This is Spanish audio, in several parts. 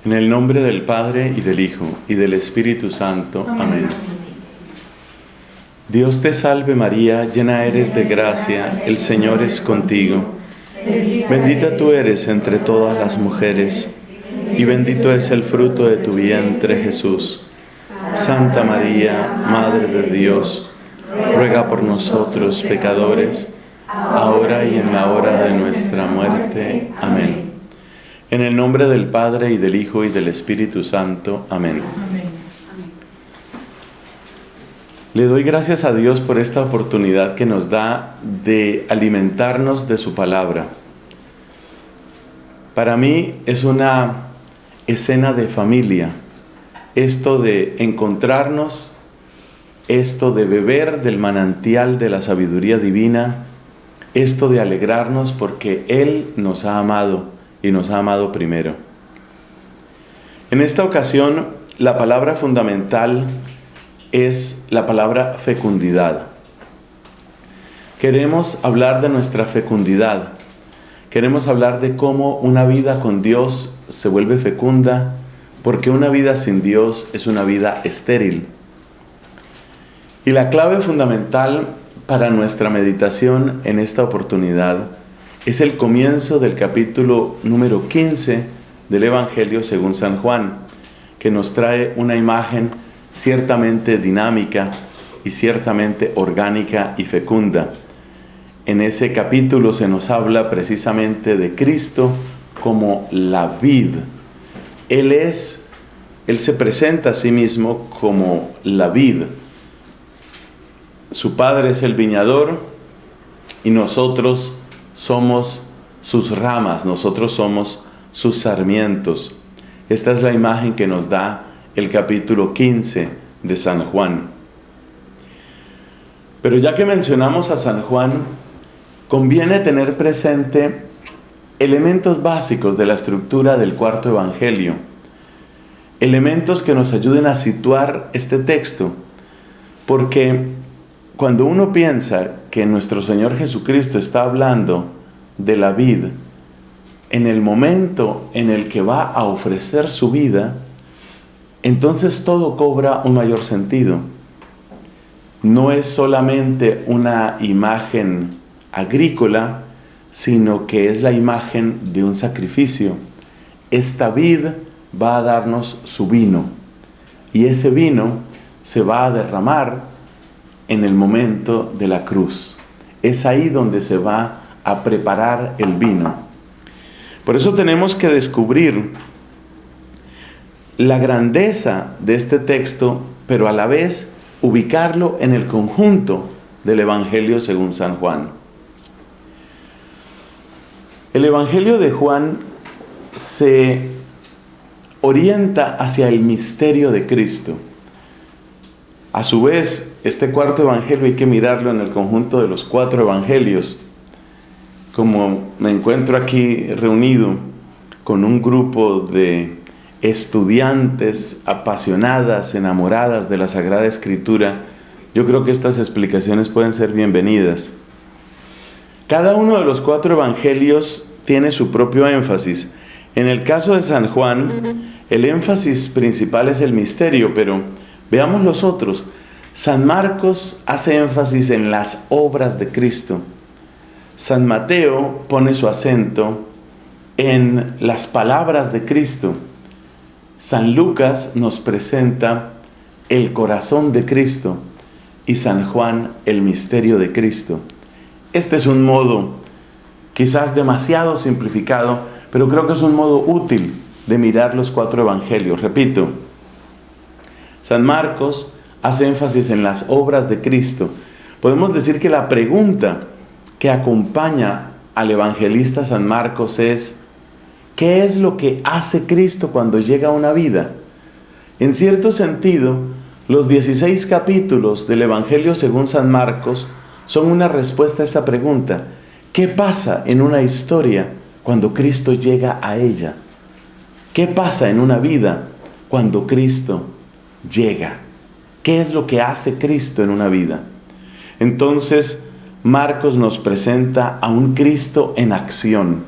En el nombre del Padre, y del Hijo, y del Espíritu Santo. Amén. Dios te salve María, llena eres de gracia, el Señor es contigo. Bendita tú eres entre todas las mujeres, y bendito es el fruto de tu vientre, Jesús. Santa María, Madre de Dios, ruega por nosotros pecadores, ahora y en la hora de nuestra muerte. Amén. En el nombre del Padre, y del Hijo, y del Espíritu Santo. Amén. Le doy gracias a Dios por esta oportunidad que nos da de alimentarnos de su palabra. Para mí es una escena de familia, esto de encontrarnos, esto de beber del manantial de la sabiduría divina, esto de alegrarnos porque Él nos ha amado y nos ha amado primero. En esta ocasión, la palabra fundamental es la palabra fecundidad. Queremos hablar de nuestra fecundidad. Queremos hablar de cómo una vida con Dios se vuelve fecunda, porque una vida sin Dios es una vida estéril. Y la clave fundamental para nuestra meditación en esta oportunidad es el comienzo del capítulo número 15 del Evangelio según San Juan, que nos trae una imagen ciertamente dinámica y ciertamente orgánica y fecunda. En ese capítulo se nos habla precisamente de Cristo como la vid. Él se presenta a sí mismo como la vid. Su padre es el viñador y nosotros somos sus ramas, nosotros somos sus sarmientos. Esta es la imagen que nos da el capítulo 15 de San Juan. Pero ya que mencionamos a San Juan, conviene tener presente elementos básicos de la estructura del cuarto evangelio, elementos que nos ayuden a situar este texto, porque cuando uno piensa que nuestro Señor Jesucristo está hablando de la vid, en el momento en el que va a ofrecer su vida, entonces todo cobra un mayor sentido. No es solamente una imagen agrícola, sino que es la imagen de un sacrificio. Esta vid va a darnos su vino, y ese vino se va a derramar en el momento de la cruz. Es ahí donde se va a preparar el vino. Por eso tenemos que descubrir la grandeza de este texto, pero a la vez ubicarlo en el conjunto del Evangelio según San Juan. El Evangelio de Juan se orienta hacia el misterio de Cristo. A su vez, este cuarto evangelio hay que mirarlo en el conjunto de los 4 evangelios. Como me encuentro aquí reunido con un grupo de estudiantes apasionadas, enamoradas de la Sagrada Escritura, yo creo que estas explicaciones pueden ser bienvenidas. Cada uno de los 4 evangelios tiene su propio énfasis. En el caso de San Juan, el énfasis principal es el misterio, pero veamos los otros. San Marcos hace énfasis en las obras de Cristo. San Mateo pone su acento en las palabras de Cristo. San Lucas nos presenta el corazón de Cristo y San Juan el misterio de Cristo. Este es un modo quizás demasiado simplificado, pero creo que es un modo útil de mirar los 4 evangelios. Repito, San Marcos hace énfasis en las obras de Cristo. Podemos decir que la pregunta que acompaña al evangelista San Marcos es: ¿qué es lo que hace Cristo cuando llega a una vida? En cierto sentido, los 16 capítulos del Evangelio según San Marcos son una respuesta a esa pregunta. ¿Qué pasa en una historia cuando Cristo llega a ella? ¿Qué pasa en una vida cuando Cristo llega? ¿Qué es lo que hace Cristo en una vida? Entonces, Marcos nos presenta a un Cristo en acción.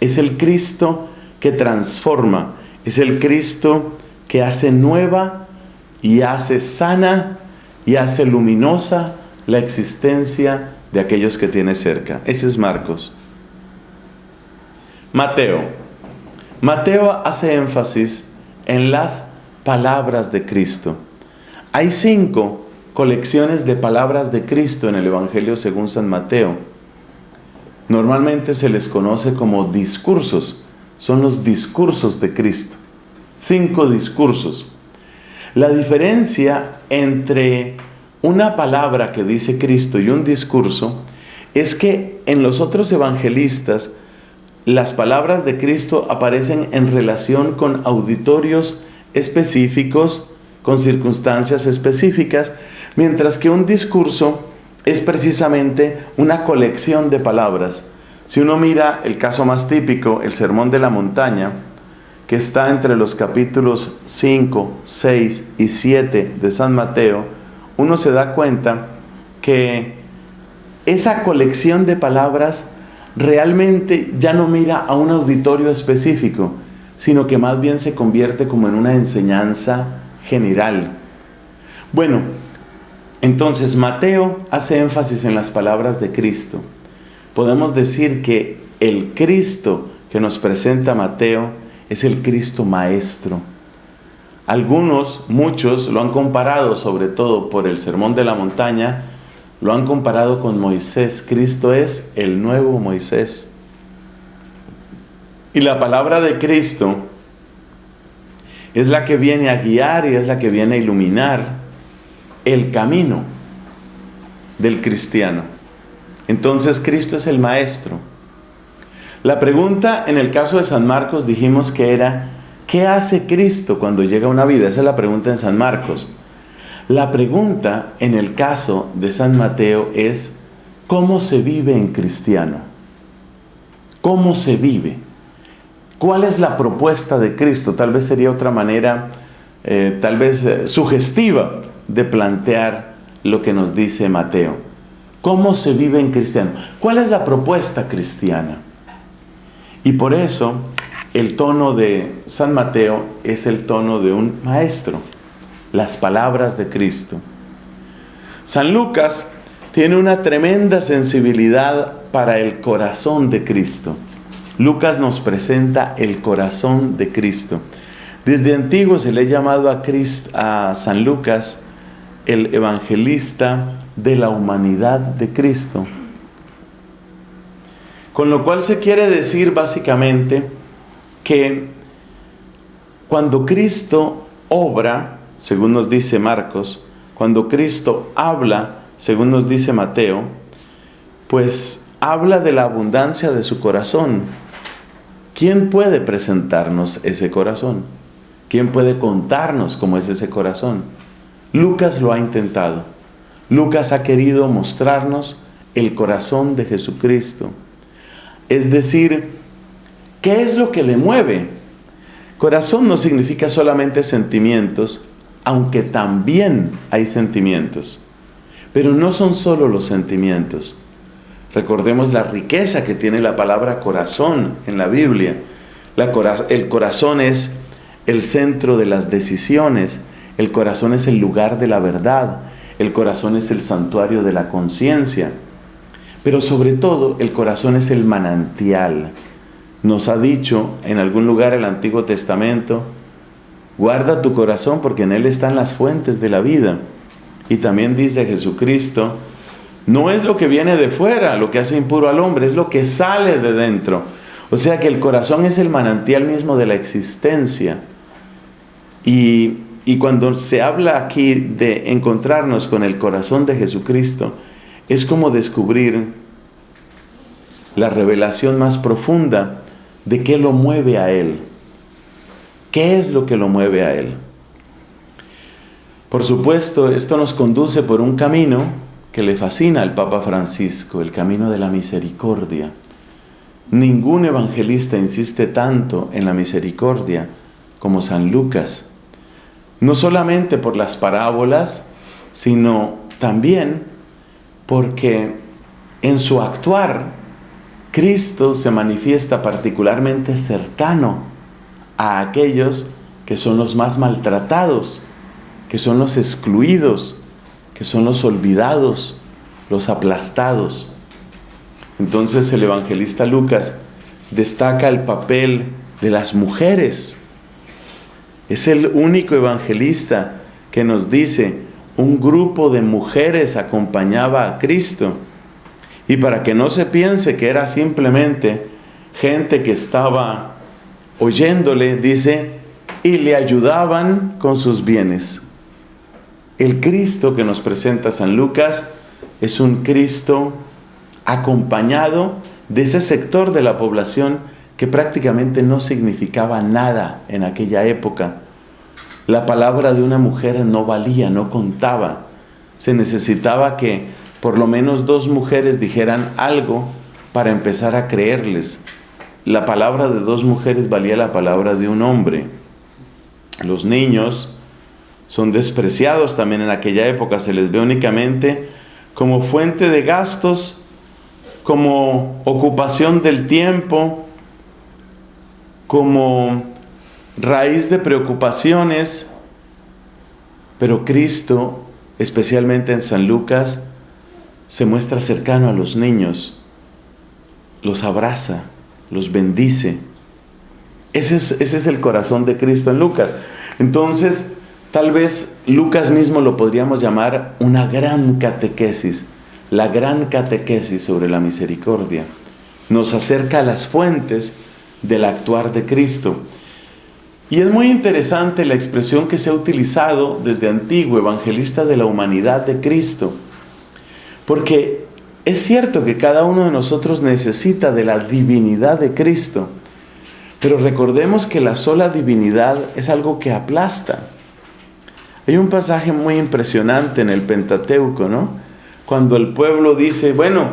Es el Cristo que transforma, Es el Cristo que hace nueva y hace sana y hace luminosa la existencia de aquellos que tiene cerca. Ese es Marcos. Mateo. Mateo hace énfasis en las palabras de Cristo. Hay 5 colecciones de palabras de Cristo en el Evangelio según San Mateo. Normalmente se les conoce como discursos. Son los discursos de Cristo. 5 discursos. La diferencia entre una palabra que dice Cristo y un discurso es que en los otros evangelistas las palabras de Cristo aparecen en relación con auditorios específicos, con circunstancias específicas, mientras que un discurso es precisamente una colección de palabras. Si uno mira el caso más típico, el Sermón de la Montaña, que está entre los capítulos 5, 6 y 7 de San Mateo, uno se da cuenta que esa colección de palabras realmente ya no mira a un auditorio específico, sino que más bien se convierte como en una enseñanza general. Bueno, entonces Mateo hace énfasis en las palabras de Cristo. Podemos decir que el Cristo que nos presenta Mateo es el Cristo maestro. Algunos, muchos, lo han comparado, sobre todo por el Sermón de la Montaña, lo han comparado con Moisés. Cristo es el nuevo Moisés. Y la palabra de Cristo es la que viene a guiar y es la que viene a iluminar el camino del cristiano. Entonces Cristo es el maestro. La pregunta en el caso de San Marcos dijimos que era, ¿qué hace Cristo cuando llega a una vida? Esa es la pregunta en San Marcos. La pregunta en el caso de San Mateo es, ¿cómo se vive en cristiano? ¿Cómo se vive? ¿Cuál es la propuesta de Cristo? Tal vez sería otra manera, sugestiva de plantear lo que nos dice Mateo. ¿Cómo se vive en cristiano? ¿Cuál es la propuesta cristiana? Y por eso el tono de San Mateo es el tono de un maestro. Las palabras de Cristo. San Lucas tiene una tremenda sensibilidad para el corazón de Cristo. Lucas nos presenta el corazón de Cristo. Desde antiguo se le ha llamado a San Lucas el evangelista de la humanidad de Cristo. Con lo cual se quiere decir básicamente que cuando Cristo obra, según nos dice Marcos, cuando Cristo habla, según nos dice Mateo, pues habla de la abundancia de su corazón. ¿Quién puede presentarnos ese corazón? ¿Quién puede contarnos cómo es ese corazón? Lucas lo ha intentado. Lucas ha querido mostrarnos el corazón de Jesucristo. Es decir, ¿qué es lo que le mueve? Corazón no significa solamente sentimientos, aunque también hay sentimientos. Pero no son solo los sentimientos. Recordemos la riqueza que tiene la palabra corazón en la Biblia. El corazón es el centro de las decisiones. El corazón es el lugar de la verdad. El corazón es el santuario de la conciencia. Pero sobre todo, el corazón es el manantial. Nos ha dicho en algún lugar el Antiguo Testamento, guarda tu corazón porque en él están las fuentes de la vida. Y también dice Jesucristo, no es lo que viene de fuera lo que hace impuro al hombre, es lo que sale de dentro. O sea que el corazón es el manantial mismo de la existencia. Y cuando se habla aquí de encontrarnos con el corazón de Jesucristo, es como descubrir la revelación más profunda de qué lo mueve a Él. ¿Qué es lo que lo mueve a Él? Por supuesto, esto nos conduce por un camino que le fascina al Papa Francisco, el camino de la misericordia. Ningún evangelista insiste tanto en la misericordia como San Lucas. No solamente por las parábolas, sino también porque en su actuar, Cristo se manifiesta particularmente cercano a aquellos que son los más maltratados, que son los excluidos, que son los olvidados, los aplastados. Entonces el evangelista Lucas destaca el papel de las mujeres. Es el único evangelista que nos dice: un grupo de mujeres acompañaba a Cristo. Y para que no se piense que era simplemente gente que estaba oyéndole, dice, y le ayudaban con sus bienes. El Cristo que nos presenta San Lucas es un Cristo acompañado de ese sector de la población que prácticamente no significaba nada en aquella época. La palabra de una mujer no valía, no contaba. Se necesitaba que por lo menos 2 mujeres dijeran algo para empezar a creerles. La palabra de 2 mujeres valía la palabra de un hombre. Los niños son despreciados también en aquella época. Se les ve únicamente como fuente de gastos, como ocupación del tiempo, como raíz de preocupaciones. Pero Cristo, especialmente en San Lucas, se muestra cercano a los niños, los abraza, los bendice. Ese es el corazón de Cristo en Lucas. Entonces, tal vez Lucas mismo lo podríamos llamar una gran catequesis, la gran catequesis sobre la misericordia. Nos acerca a las fuentes del actuar de Cristo. Y es muy interesante la expresión que se ha utilizado desde antiguo, evangelista de la humanidad de Cristo. Porque es cierto que cada uno de nosotros necesita de la divinidad de Cristo, pero recordemos que la sola divinidad es algo que aplasta. Hay un pasaje muy impresionante en el Pentateuco, ¿no? Cuando el pueblo dice, bueno,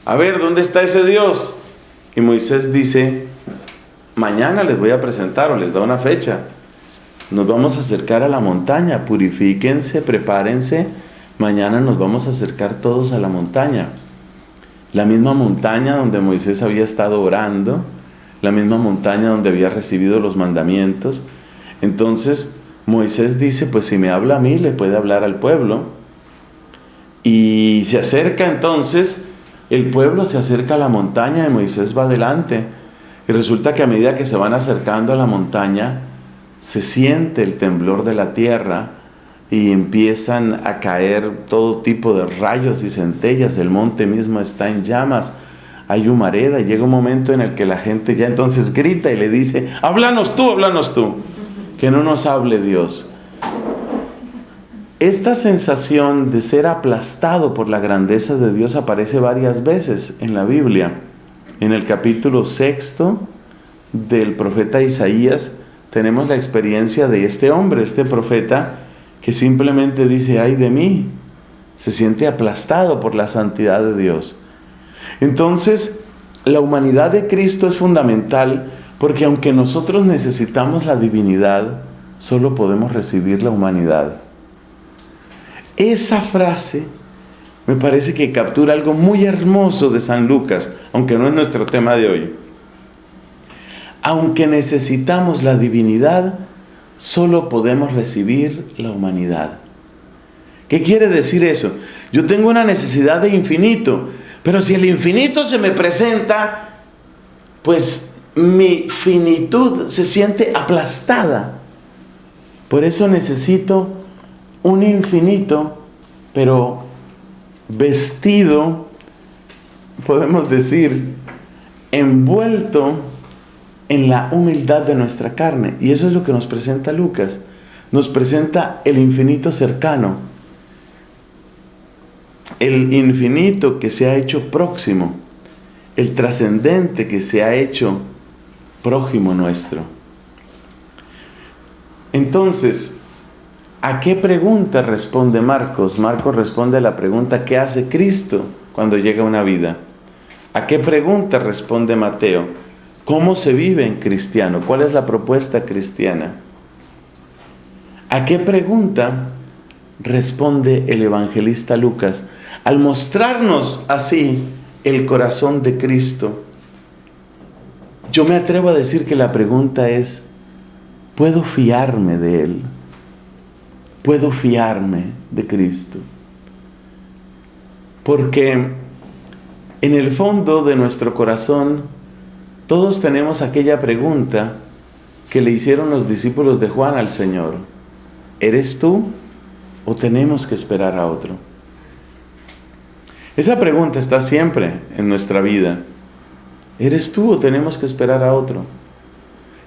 a ver, ¿dónde está ese Dios? Y Moisés dice, mañana les voy a presentar, o les da una fecha. Nos vamos a acercar a la montaña, purifíquense, prepárense. Mañana nos vamos a acercar todos a la montaña. La misma montaña donde Moisés había estado orando, la misma montaña donde había recibido los mandamientos. Entonces Moisés dice, pues si me habla a mí, le puede hablar al pueblo. Y se acerca entonces, el pueblo se acerca a la montaña y Moisés va adelante. Y resulta que a medida que se van acercando a la montaña, se siente el temblor de la tierra y empiezan a caer todo tipo de rayos y centellas. El monte mismo está en llamas, hay humareda, y llega un momento en el que la gente ya entonces grita y le dice, háblanos tú, que no nos hable Dios. Esta sensación de ser aplastado por la grandeza de Dios aparece varias veces en la Biblia. En el capítulo 6 del profeta Isaías tenemos la experiencia de este hombre, este profeta, que simplemente dice, ay de mí, se siente aplastado por la santidad de Dios. Entonces, la humanidad de Cristo es fundamental, porque aunque nosotros necesitamos la divinidad, solo podemos recibir la humanidad. Esa frase me parece que captura algo muy hermoso de San Lucas, aunque no es nuestro tema de hoy. Aunque necesitamos la divinidad, solo podemos recibir la humanidad. ¿Qué quiere decir eso? Yo tengo una necesidad de infinito, pero si el infinito se me presenta, pues mi finitud se siente aplastada. Por eso necesito un infinito, pero vestido, podemos decir, envuelto en la humildad de nuestra carne. Y eso es lo que nos presenta Lucas. Nos presenta el infinito cercano, el infinito que se ha hecho próximo, el trascendente que se ha hecho prójimo nuestro. Entonces, ¿a qué pregunta responde Marcos? Marcos responde a la pregunta, ¿qué hace Cristo cuando llega una vida? ¿A qué pregunta responde Mateo? ¿Cómo se vive en cristiano? ¿Cuál es la propuesta cristiana? ¿A qué pregunta responde el evangelista Lucas? Al mostrarnos así el corazón de Cristo, yo me atrevo a decir que la pregunta es, puedo fiarme de Él. Puedo fiarme de Cristo. Porque en el fondo de nuestro corazón, todos tenemos aquella pregunta que le hicieron los discípulos de Juan al Señor. ¿Eres tú o tenemos que esperar a otro? Esa pregunta está siempre en nuestra vida. ¿Eres tú o tenemos que esperar a otro?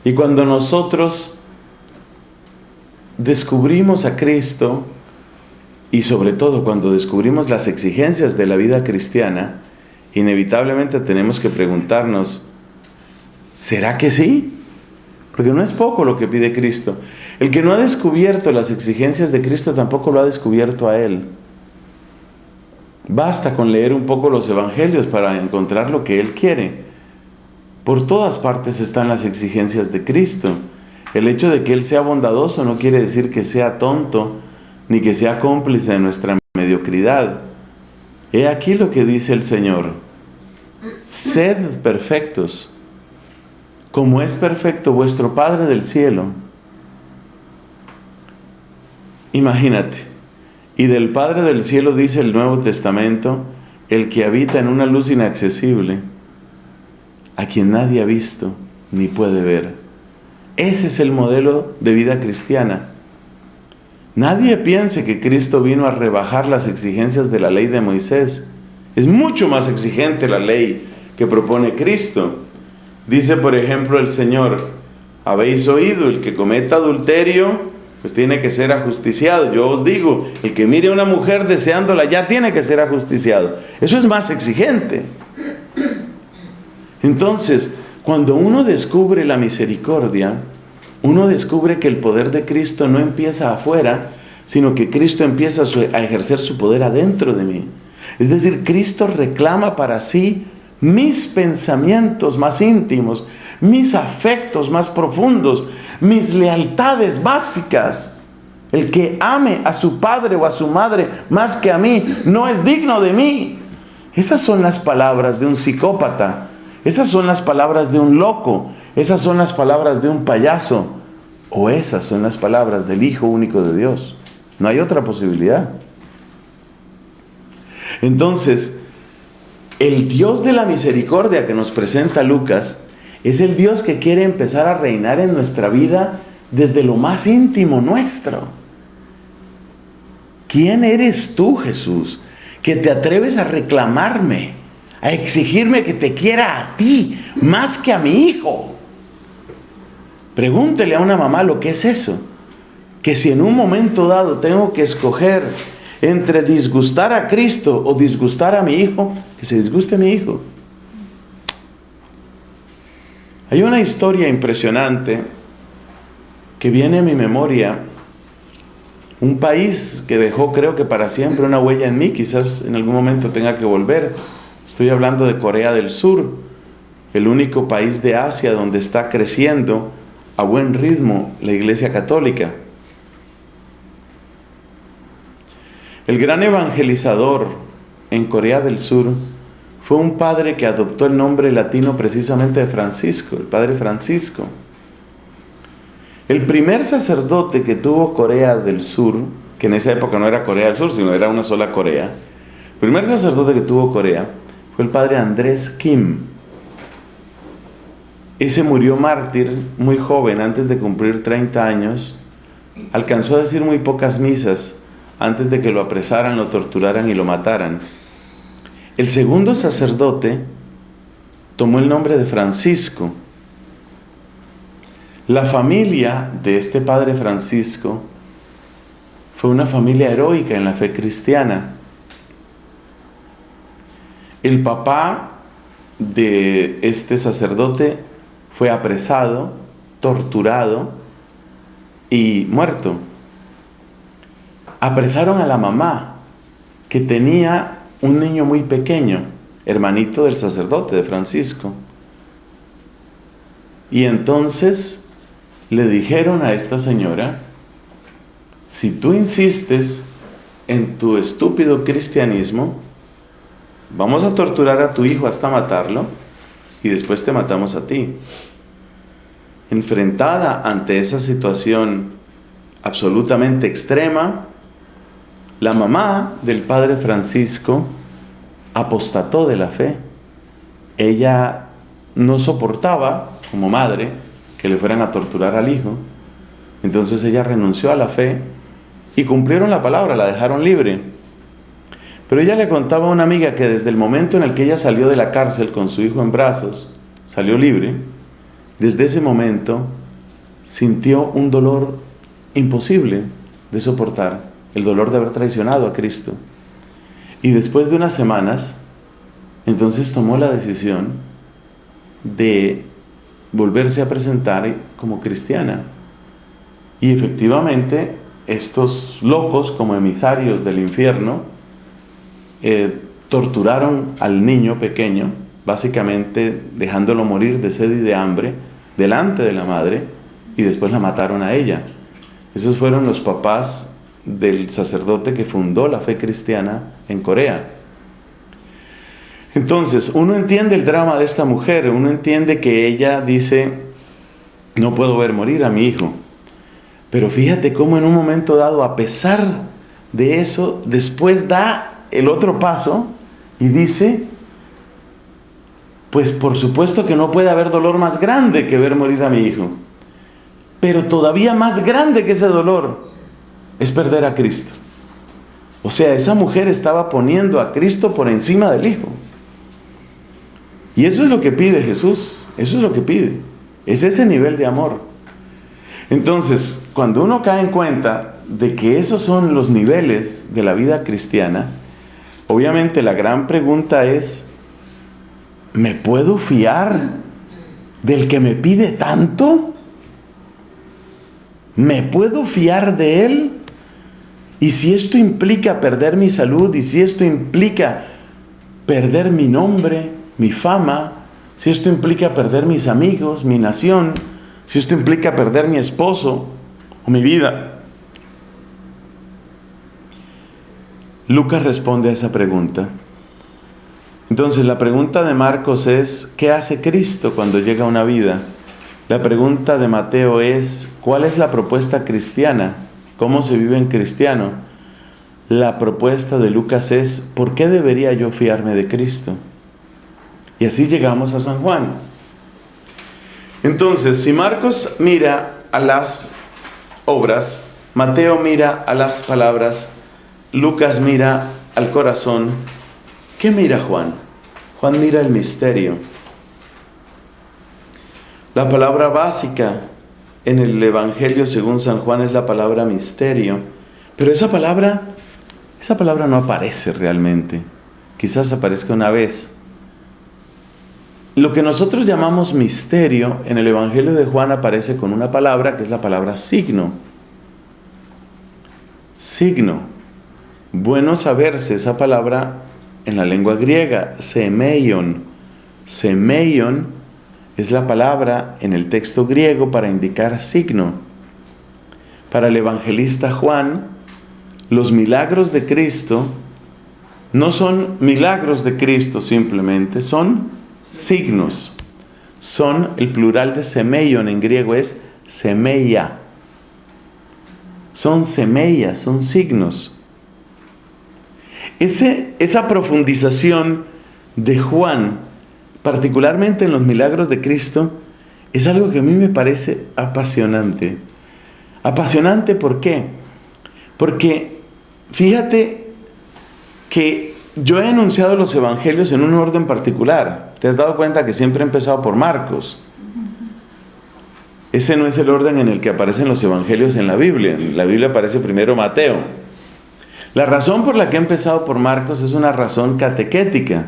Y cuando nosotros descubrimos a Cristo, y sobre todo cuando descubrimos las exigencias de la vida cristiana, inevitablemente tenemos que preguntarnos, ¿será que sí? Porque no es poco lo que pide Cristo. El que no ha descubierto las exigencias de Cristo tampoco lo ha descubierto a Él. Basta con leer un poco los evangelios para encontrar lo que Él quiere. Por todas partes están las exigencias de Cristo. El hecho de que Él sea bondadoso no quiere decir que sea tonto, ni que sea cómplice de nuestra mediocridad. He aquí lo que dice el Señor: sed perfectos, como es perfecto vuestro Padre del cielo. Imagínate. Y del Padre del cielo dice el Nuevo Testamento, el que habita en una luz inaccesible, a quien nadie ha visto ni puede ver. Ese es el modelo de vida cristiana. Nadie piense que Cristo vino a rebajar las exigencias de la ley de Moisés. Es mucho más exigente la ley que propone Cristo. Dice, por ejemplo, el Señor: habéis oído, el que cometa adulterio, pues tiene que ser ajusticiado. Yo os digo, el que mire a una mujer deseándola ya tiene que ser ajusticiado. Eso es más exigente. Entonces, cuando uno descubre la misericordia, uno descubre que el poder de Cristo no empieza afuera, sino que Cristo empieza a ejercer su poder adentro de mí. Es decir, Cristo reclama para sí mis pensamientos más íntimos, mis afectos más profundos, mis lealtades básicas. El que ame a su padre o a su madre más que a mí no es digno de mí. Esas son las palabras de un psicópata. Esas son las palabras de un loco. Esas son las palabras de un payaso. O esas son las palabras del Hijo único de Dios. No hay otra posibilidad. Entonces, el Dios de la misericordia que nos presenta Lucas es el Dios que quiere empezar a reinar en nuestra vida desde lo más íntimo nuestro. ¿Quién eres tú, Jesús, que te atreves a reclamarme, a exigirme que te quiera a ti más que a mi hijo? Pregúntele a una mamá lo que es eso. Que si en un momento dado tengo que escoger entre disgustar a Cristo o disgustar a mi hijo, que se disguste mi hijo. Hay una historia impresionante que viene a mi memoria. Un país que dejó, creo que para siempre, una huella en mí. Quizás en algún momento tenga que volver. Estoy hablando de Corea del Sur, el único país de Asia donde está creciendo a buen ritmo la Iglesia Católica. El gran evangelizador en Corea del Sur fue un padre que adoptó el nombre latino precisamente de Francisco, el padre Francisco. El primer sacerdote que tuvo Corea del Sur, que en esa época no era Corea del Sur, sino era una sola Corea, el primer sacerdote que tuvo Corea fue el padre Andrés Kim. Ese murió mártir muy joven, antes de cumplir 30 años. Alcanzó a decir muy pocas misas antes de que lo apresaran, lo torturaran y lo mataran. El segundo sacerdote tomó el nombre de Francisco. La familia de este padre Francisco fue una familia heroica en la fe cristiana. El papá de este sacerdote fue apresado, torturado y muerto. Apresaron a la mamá, que tenía un niño muy pequeño, hermanito del sacerdote, de Francisco. Y entonces le dijeron a esta señora: si tú insistes en tu estúpido cristianismo, vamos a torturar a tu hijo hasta matarlo y después te matamos a ti. enfrentada ante esa situación absolutamente extrema, la mamá del padre Francisco apostató de la fe. Ella no soportaba, como madre, que le fueran a torturar al hijo. Entonces ella renunció a la fe y cumplieron la palabra, la dejaron libre. Pero ella le contaba a una amiga que desde el momento en el que ella salió de la cárcel con su hijo en brazos, salió libre, desde ese momento sintió un dolor imposible de soportar, el dolor de haber traicionado a Cristo. Y después de unas semanas, entonces tomó la decisión de volverse a presentar como cristiana. Y efectivamente, estos locos, como emisarios del infierno, torturaron al niño pequeño, básicamente dejándolo morir de sed y de hambre delante de la madre, y después la mataron a ella. Esos fueron los papás del sacerdote que fundó la fe cristiana en Corea. Entonces, uno entiende el drama de esta mujer, uno entiende que ella dice, no puedo ver morir a mi hijo. Pero fíjate cómo en un momento dado, a pesar de eso, después da el otro paso y dice, pues por supuesto que no puede haber dolor más grande que ver morir a mi hijo. Pero todavía más grande que ese dolor es perder a Cristo. O sea, esa mujer estaba poniendo a Cristo por encima del hijo. Y eso es lo que pide Jesús, eso es lo que pide. Es ese nivel de amor. Entonces, cuando uno cae en cuenta de que esos son los niveles de la vida cristiana, obviamente la gran pregunta es, ¿me puedo fiar del que me pide tanto? ¿Me puedo fiar de él? Y si esto implica perder mi salud, y si esto implica perder mi nombre, mi fama, si esto implica perder mis amigos, mi nación, si esto implica perder mi esposo o mi vida. Lucas responde a esa pregunta. Entonces la pregunta de Marcos es, ¿qué hace Cristo cuando llega a una vida? La pregunta de Mateo es, ¿cuál es la propuesta cristiana? ¿Cómo se vive en cristiano? La propuesta de Lucas es, ¿por qué debería yo fiarme de Cristo? Y así llegamos a San Juan. Entonces, si Marcos mira a las obras, Mateo mira a las palabras, Lucas mira al corazón, ¿qué mira Juan? Juan mira el misterio. La palabra básica en el Evangelio según San Juan es la palabra misterio, pero esa palabra no aparece realmente. Quizás aparezca una vez. Lo que nosotros llamamos misterio en el Evangelio de Juan aparece con una palabra que es la palabra signo. Signo. Bueno saberse esa palabra en la lengua griega, semeion. Semeion es la palabra en el texto griego para indicar signo. Para el evangelista Juan, los milagros de Cristo no son milagros de Cristo simplemente, son signos. Son, el plural de semeion en griego es semeia. Son semeias, son signos. Esa profundización de Juan, particularmente en los milagros de Cristo, es algo que a mí me parece apasionante. Apasionante, ¿por qué? Porque fíjate que yo he enunciado los evangelios en un orden particular. ¿Te has dado cuenta que siempre he empezado por Marcos? Ese no es el orden en el que aparecen los evangelios en la Biblia. En la Biblia aparece primero Mateo. La razón por la que he empezado por Marcos es una razón catequética.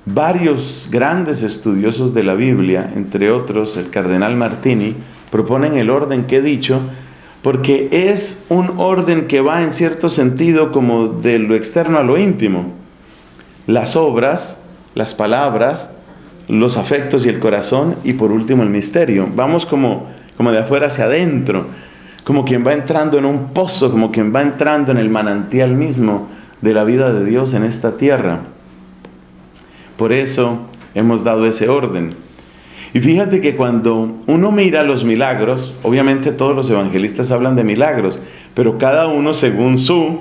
Varios grandes estudiosos de la Biblia, entre otros el cardenal Martini, proponen el orden que he dicho, porque es un orden que va en cierto sentido como de lo externo a lo íntimo. Las obras, las palabras, los afectos y el corazón, y por último el misterio. Vamos como de afuera hacia adentro, como quien va entrando en un pozo, como quien va entrando en el manantial mismo de la vida de Dios en esta tierra. Por eso hemos dado ese orden. Y fíjate que cuando uno mira los milagros, obviamente todos los evangelistas hablan de milagros, pero cada uno según su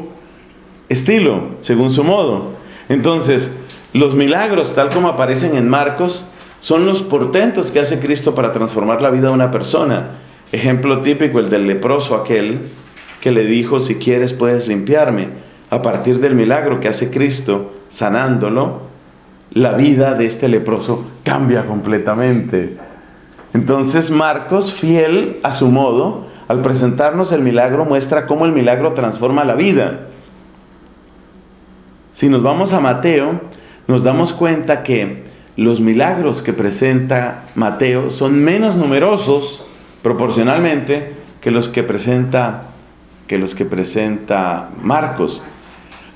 estilo, según su modo. Entonces, los milagros, tal como aparecen en Marcos, son los portentos que hace Cristo para transformar la vida de una persona. Ejemplo típico, el del leproso aquel que le dijo, si quieres puedes limpiarme. A partir del milagro que hace Cristo sanándolo, la vida de este leproso cambia completamente. Entonces Marcos, fiel a su modo, al presentarnos el milagro, muestra cómo el milagro transforma la vida. Si nos vamos a Mateo, nos damos cuenta que los milagros que presenta Mateo son menos numerosos proporcionalmente que los que presenta Marcos.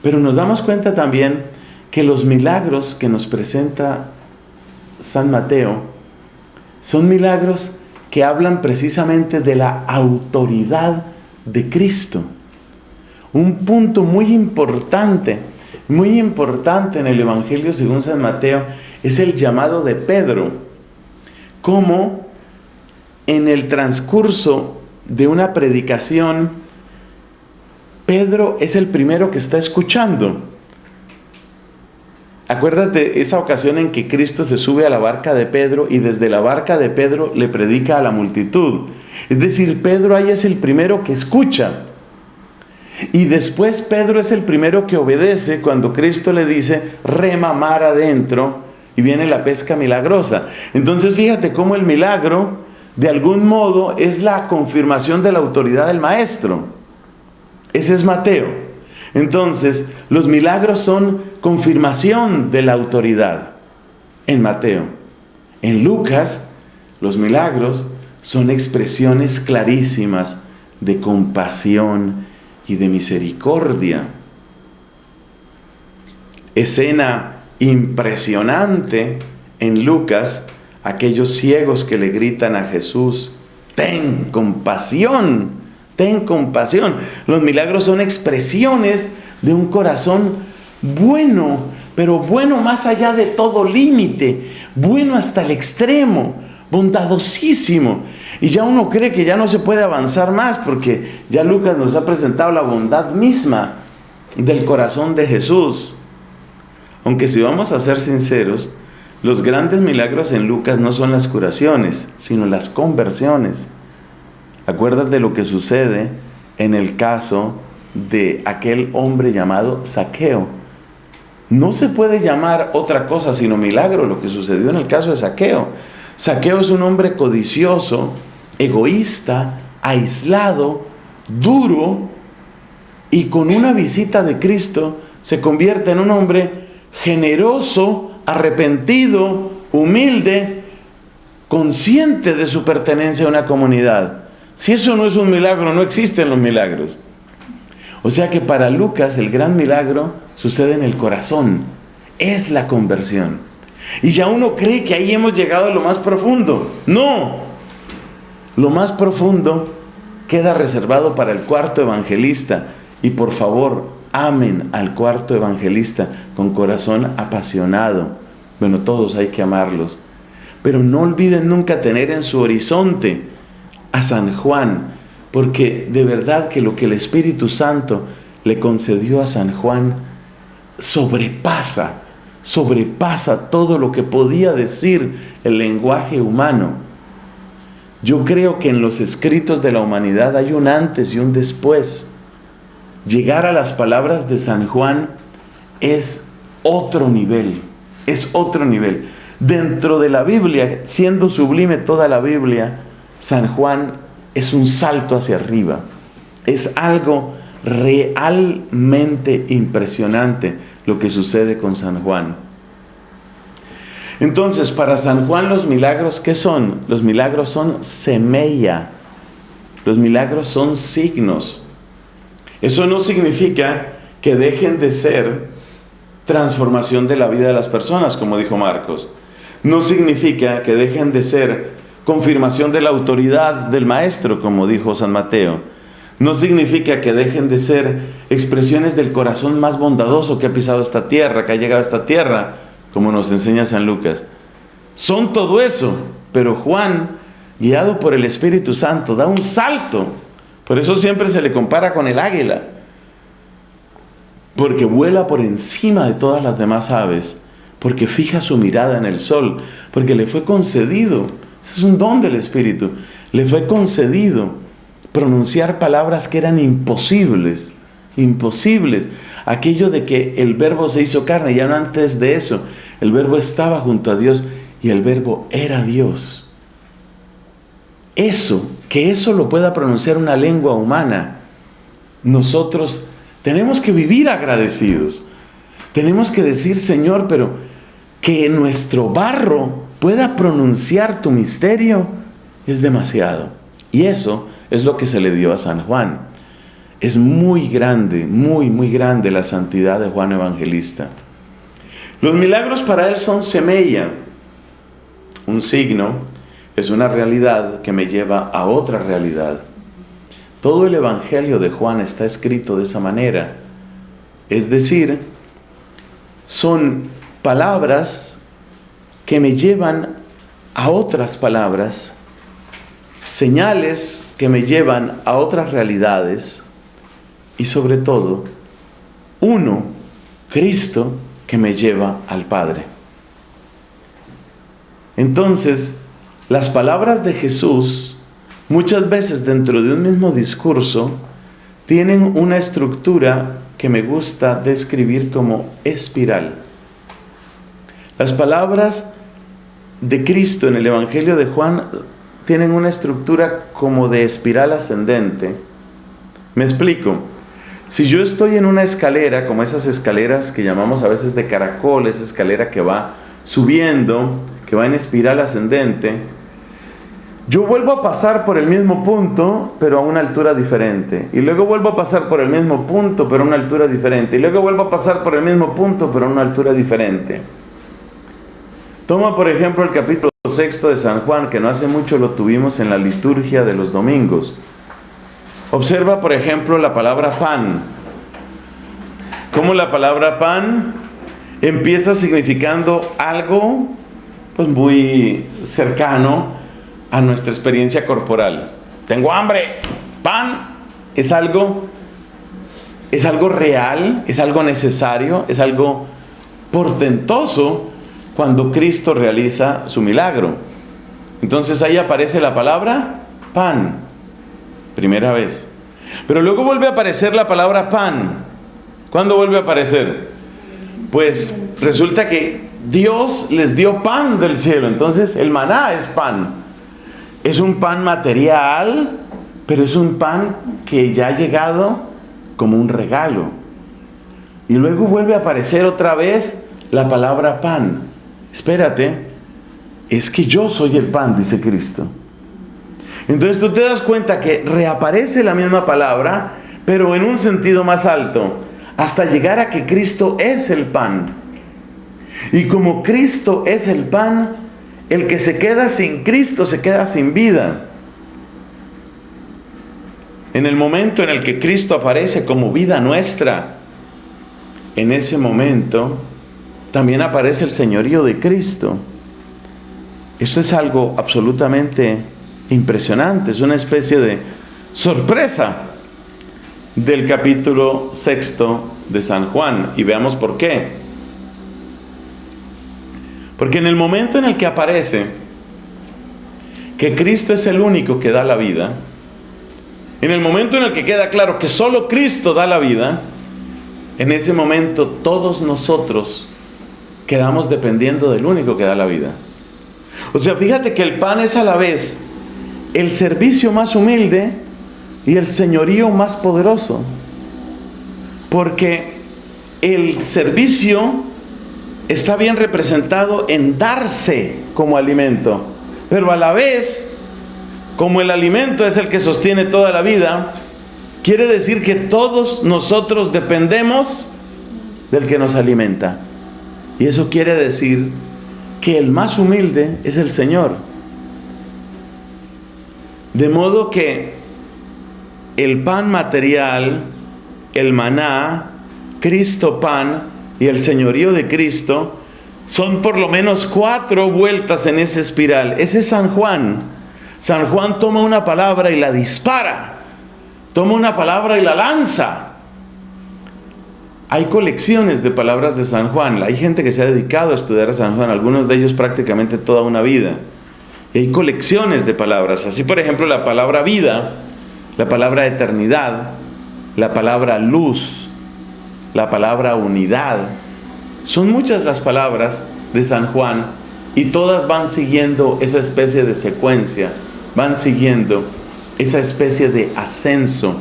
Pero nos damos cuenta también que los milagros que nos presenta San Mateo son milagros que hablan precisamente de la autoridad de Cristo. Un punto muy importante en el Evangelio según San Mateo es el llamado de Pedro. Cómo en el transcurso de una predicación, Pedro es el primero que está escuchando. Acuérdate esa ocasión en que Cristo se sube a la barca de Pedro y desde la barca de Pedro le predica a la multitud. Es decir, Pedro ahí es el primero que escucha. Y después Pedro es el primero que obedece cuando Cristo le dice, rema mar adentro, y viene la pesca milagrosa. Entonces fíjate cómo el milagro, de algún modo, es la confirmación de la autoridad del Maestro. Ese es Mateo. Entonces, los milagros son confirmación de la autoridad en Mateo. En Lucas, los milagros son expresiones clarísimas de compasión y de misericordia. Escena impresionante en Lucas, aquellos ciegos que le gritan a Jesús, ten compasión, ten compasión. Los milagros son expresiones de un corazón bueno, pero bueno más allá de todo límite, bueno hasta el extremo, bondadosísimo. Y ya uno cree que ya no se puede avanzar más porque ya Lucas nos ha presentado la bondad misma del corazón de Jesús. Aunque si vamos a ser sinceros, los grandes milagros en Lucas no son las curaciones, sino las conversiones. Acuérdate lo que sucede en el caso de aquel hombre llamado Zaqueo. No se puede llamar otra cosa sino milagro lo que sucedió en el caso de Zaqueo. Zaqueo es un hombre codicioso, egoísta, aislado, duro, y con una visita de Cristo se convierte en un hombre generoso, arrepentido, humilde, consciente de su pertenencia a una comunidad. Si eso no es un milagro, no existen los milagros. O sea que para Lucas el gran milagro sucede en el corazón, es la conversión. Y ya uno cree que ahí hemos llegado a lo más profundo. No, lo más profundo queda reservado para el cuarto evangelista. Y por favor, amen al cuarto evangelista con corazón apasionado. Bueno, todos hay que amarlos. Pero no olviden nunca tener en su horizonte a San Juan, porque de verdad que lo que el Espíritu Santo le concedió a San Juan sobrepasa todo lo que podía decir el lenguaje humano. Yo creo que en los escritos de la humanidad hay un antes y un después. Llegar a las palabras de San Juan es otro nivel, es otro nivel. Dentro de la Biblia, siendo sublime toda la Biblia, San Juan es un salto hacia arriba. Es algo realmente impresionante lo que sucede con San Juan. Entonces, para San Juan los milagros, ¿qué son? Los milagros son semeia. Los milagros son signos. Eso no significa que dejen de ser transformación de la vida de las personas, como dijo Marcos. No significa que dejen de ser confirmación de la autoridad del Maestro, como dijo San Mateo. No significa que dejen de ser expresiones del corazón más bondadoso que ha pisado esta tierra, que ha llegado a esta tierra, como nos enseña San Lucas. Son todo eso, Pero Juan, guiado por el Espíritu Santo, da un salto. Por eso siempre se le compara con el águila, porque vuela por encima de todas las demás aves, porque fija su mirada en el sol, porque le fue concedido, ese es un don del Espíritu, le fue concedido pronunciar palabras que eran imposibles, aquello de que el Verbo se hizo carne. Ya no antes de eso, el Verbo estaba junto a Dios y el Verbo era Dios. Que eso lo pueda pronunciar una lengua humana, nosotros tenemos que vivir agradecidos. Tenemos que decir: Señor, pero que nuestro barro pueda pronunciar tu misterio es demasiado. Y eso es lo que se le dio a San Juan. Es muy grande, muy grande la santidad de Juan Evangelista. Los milagros para él son semella, un signo. Es una realidad que me lleva a otra realidad. Todo el Evangelio de Juan está escrito de esa manera. Es decir, son palabras que me llevan a otras palabras, señales que me llevan a otras realidades y sobre todo, Cristo, que me lleva al Padre. Entonces, las palabras de Jesús, muchas veces dentro de un mismo discurso, tienen una estructura que me gusta describir como espiral. Las palabras de Cristo en el Evangelio de Juan tienen una estructura como de espiral ascendente. Me explico. Si yo estoy en una escalera, como esas escaleras que llamamos a veces de caracol, esa escalera que va subiendo, que va en espiral ascendente, yo vuelvo a pasar por el mismo punto, pero a una altura diferente. Y luego vuelvo a pasar por el mismo punto, pero a una altura diferente. Y luego vuelvo a pasar por el mismo punto, pero a una altura diferente. Toma, por ejemplo, el capítulo 6 de San Juan, que no hace mucho lo tuvimos en la liturgia de los domingos. Observa, por ejemplo, la palabra pan. Cómo la palabra pan empieza significando algo pues muy cercano a nuestra experiencia corporal. Tengo hambre. Pan es algo real, es algo necesario, es algo portentoso cuando Cristo realiza su milagro. Entonces ahí aparece la palabra pan, primera vez. Pero luego vuelve a aparecer la palabra pan. ¿Cuándo vuelve a aparecer? Pues resulta que Dios les dio pan del cielo. Entonces el maná es pan. Es un pan material, pero es un pan que ya ha llegado como un regalo. Y luego vuelve a aparecer otra vez la palabra pan. Espérate, es que yo soy el pan, dice Cristo. Entonces tú te das cuenta que reaparece la misma palabra, pero en un sentido más alto, hasta llegar a que Cristo es el pan. Y como Cristo es el pan, el que se queda sin Cristo se queda sin vida. En el momento en el que Cristo aparece como vida nuestra, en ese momento también aparece el señorío de Cristo. Esto es algo absolutamente impresionante, es una especie de sorpresa del capítulo 6 de San Juan. Y veamos por qué. Porque en el momento en el que aparece que Cristo es el único que da la vida, en el momento en el que queda claro que solo Cristo da la vida, en ese momento todos nosotros quedamos dependiendo del único que da la vida. O sea, fíjate que el pan es a la vez el servicio más humilde y el señorío más poderoso. Porque el servicio está bien representado en darse como alimento, pero a la vez, como el alimento es el que sostiene toda la vida, quiere decir que todos nosotros dependemos del que nos alimenta. Y eso quiere decir que el más humilde es el Señor. De modo que el pan material, el maná, Cristo pan y el señorío de Cristo Son por lo menos 4 vueltas en esa espiral. Ese es San Juan. San Juan toma una palabra y la dispara. Toma una palabra y la lanza. Hay colecciones de palabras de San Juan. Hay gente que se ha dedicado a estudiar a San Juan, algunos de ellos prácticamente toda una vida. Y hay colecciones de palabras. Así, por ejemplo, la palabra vida, la palabra eternidad, la palabra luz, la palabra unidad. Son muchas las palabras de San Juan y todas van siguiendo esa especie de secuencia, van siguiendo esa especie de ascenso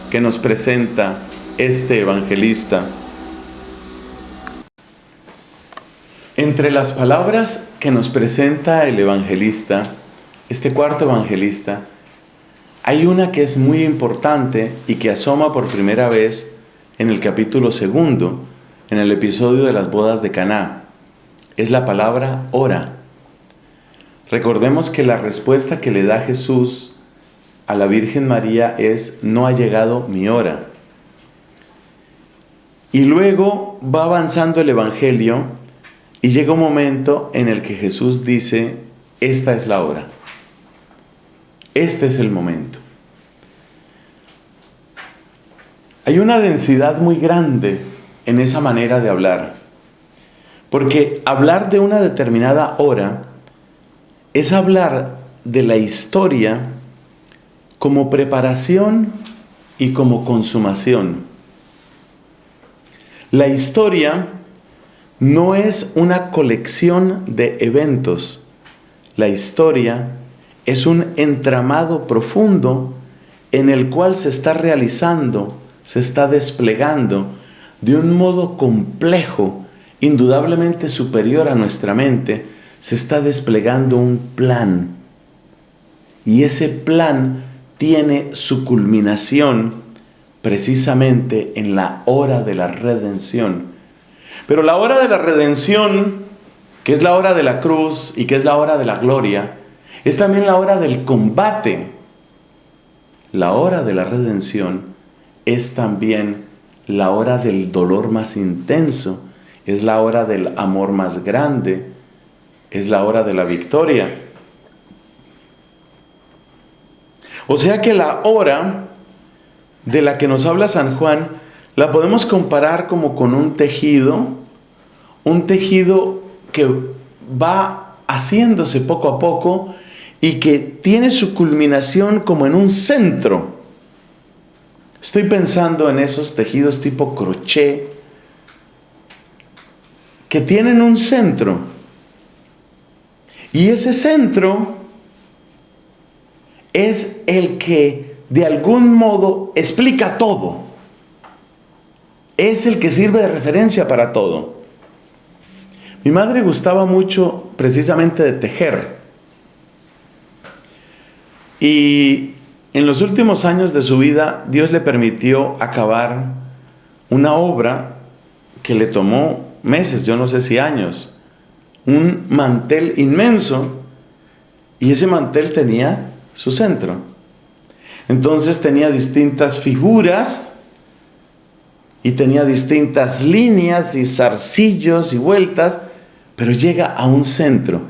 que nos presenta este evangelista. Entre las palabras que nos presenta el evangelista, este cuarto evangelista, hay una que es muy importante y que asoma por primera vez en el capítulo 2, en el episodio de las bodas de Caná. Es la palabra hora. Recordemos que la respuesta que le da Jesús a la Virgen María es: no ha llegado mi hora. Y luego va avanzando el Evangelio y llega un momento en el que Jesús dice: esta es la hora. Este es el momento. Hay una densidad muy grande en esa manera de hablar. Porque hablar de una determinada hora es hablar de la historia como preparación y como consumación. La historia no es una colección de eventos. La historia es un entramado profundo en el cual se está realizando, se está desplegando de un modo complejo, indudablemente superior a nuestra mente. Se está desplegando un plan. Y ese plan tiene su culminación precisamente en la hora de la redención. Pero la hora de la redención, que es la hora de la cruz y que es la hora de la gloria, es también la hora del combate. La hora de la redención es también la hora del dolor más intenso, es la hora del amor más grande, es la hora de la victoria. O sea que la hora de la que nos habla San Juan, la podemos comparar como con un tejido que va haciéndose poco a poco y que tiene su culminación como en un centro. Estoy pensando en esos tejidos tipo crochet que tienen un centro. Y ese centro es el que de algún modo explica todo. Es el que sirve de referencia para todo. Mi madre gustaba mucho precisamente de tejer. Y en los últimos años de su vida, Dios le permitió acabar una obra que le tomó meses, yo no sé si años. Un mantel inmenso. Y ese mantel tenía su centro. Entonces tenía distintas figuras y tenía distintas líneas y zarcillos y vueltas, pero llega a un centro.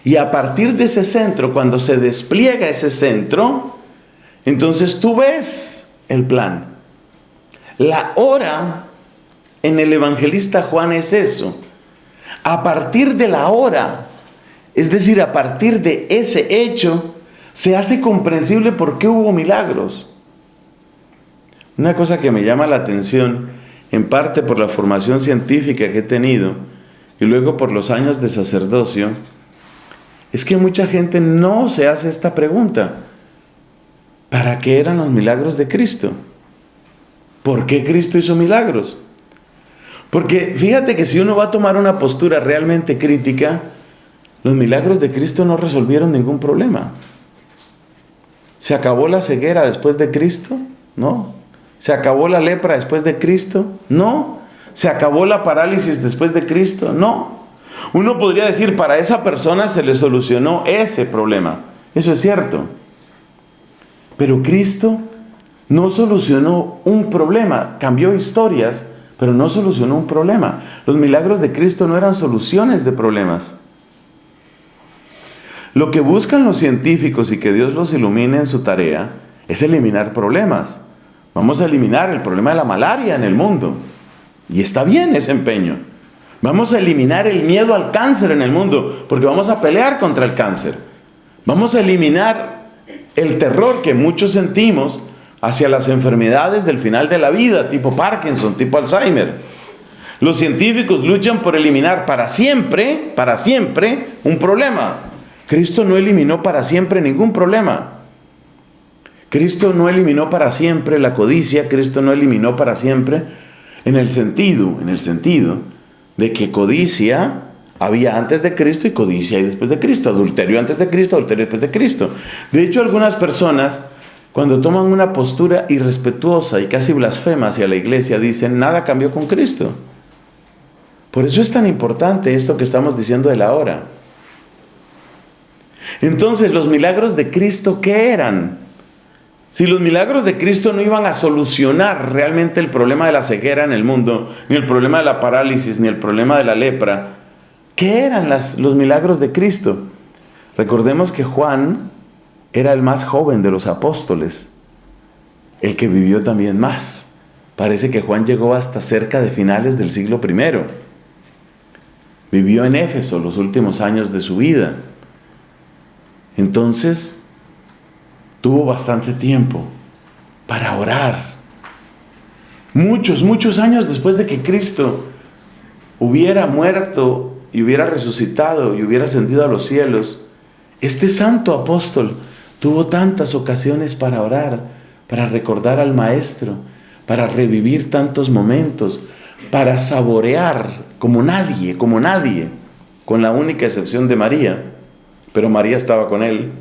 Y a partir de ese centro, cuando se despliega ese centro, entonces tú ves el plan. La hora en el evangelista Juan es eso. A partir de la hora, es decir, a partir de ese hecho, se hace comprensible por qué hubo milagros. Una cosa que me llama la atención, en parte por la formación científica que he tenido y luego por los años de sacerdocio, es que mucha gente no se hace esta pregunta: ¿para qué eran los milagros de Cristo? ¿Por qué Cristo hizo milagros? Porque fíjate que si uno va a tomar una postura realmente crítica, los milagros de Cristo no resolvieron ningún problema. ¿Se acabó la ceguera después de Cristo? No. ¿Se acabó la lepra después de Cristo? No. ¿Se acabó la parálisis después de Cristo? No. Uno podría decir, para esa persona se le solucionó ese problema. Eso es cierto. Pero Cristo no solucionó un problema, cambió historias pero no solucionó un problema. Los milagros de Cristo no eran soluciones de problemas. Lo que buscan los científicos y que Dios los ilumine en su tarea es eliminar problemas. Vamos a eliminar el problema de la malaria en el mundo. Y está bien ese empeño. Vamos a eliminar el miedo al cáncer en el mundo, porque vamos a pelear contra el cáncer. Vamos a eliminar el terror que muchos sentimos hacia las enfermedades del final de la vida, tipo Parkinson, tipo Alzheimer. Los científicos luchan por eliminar para siempre un problema. Cristo no eliminó para siempre ningún problema. Cristo no eliminó para siempre la codicia. Cristo no eliminó para siempre en el sentido de que codicia había antes de Cristo y codicia hay después de Cristo. Adulterio antes de Cristo, adulterio después de Cristo. De hecho, algunas personas, cuando toman una postura irrespetuosa y casi blasfema hacia la iglesia, dicen, nada cambió con Cristo. Por eso es tan importante esto que estamos diciendo de la hora. Entonces, los milagros de Cristo, ¿qué eran? Si los milagros de Cristo no iban a solucionar realmente el problema de la ceguera en el mundo, ni el problema de la parálisis, ni el problema de la lepra, ¿qué eran los milagros de Cristo? Recordemos que Juan era el más joven de los apóstoles, el que vivió también más. Parece que Juan llegó hasta cerca de finales del siglo I. Vivió en Éfeso los últimos años de su vida. Entonces, tuvo bastante tiempo para orar. Muchos años después de que Cristo hubiera muerto y hubiera resucitado y hubiera ascendido a los cielos, este santo apóstol tuvo tantas ocasiones para orar, para recordar al Maestro, para revivir tantos momentos, para saborear como nadie, con la única excepción de María, pero María estaba con él,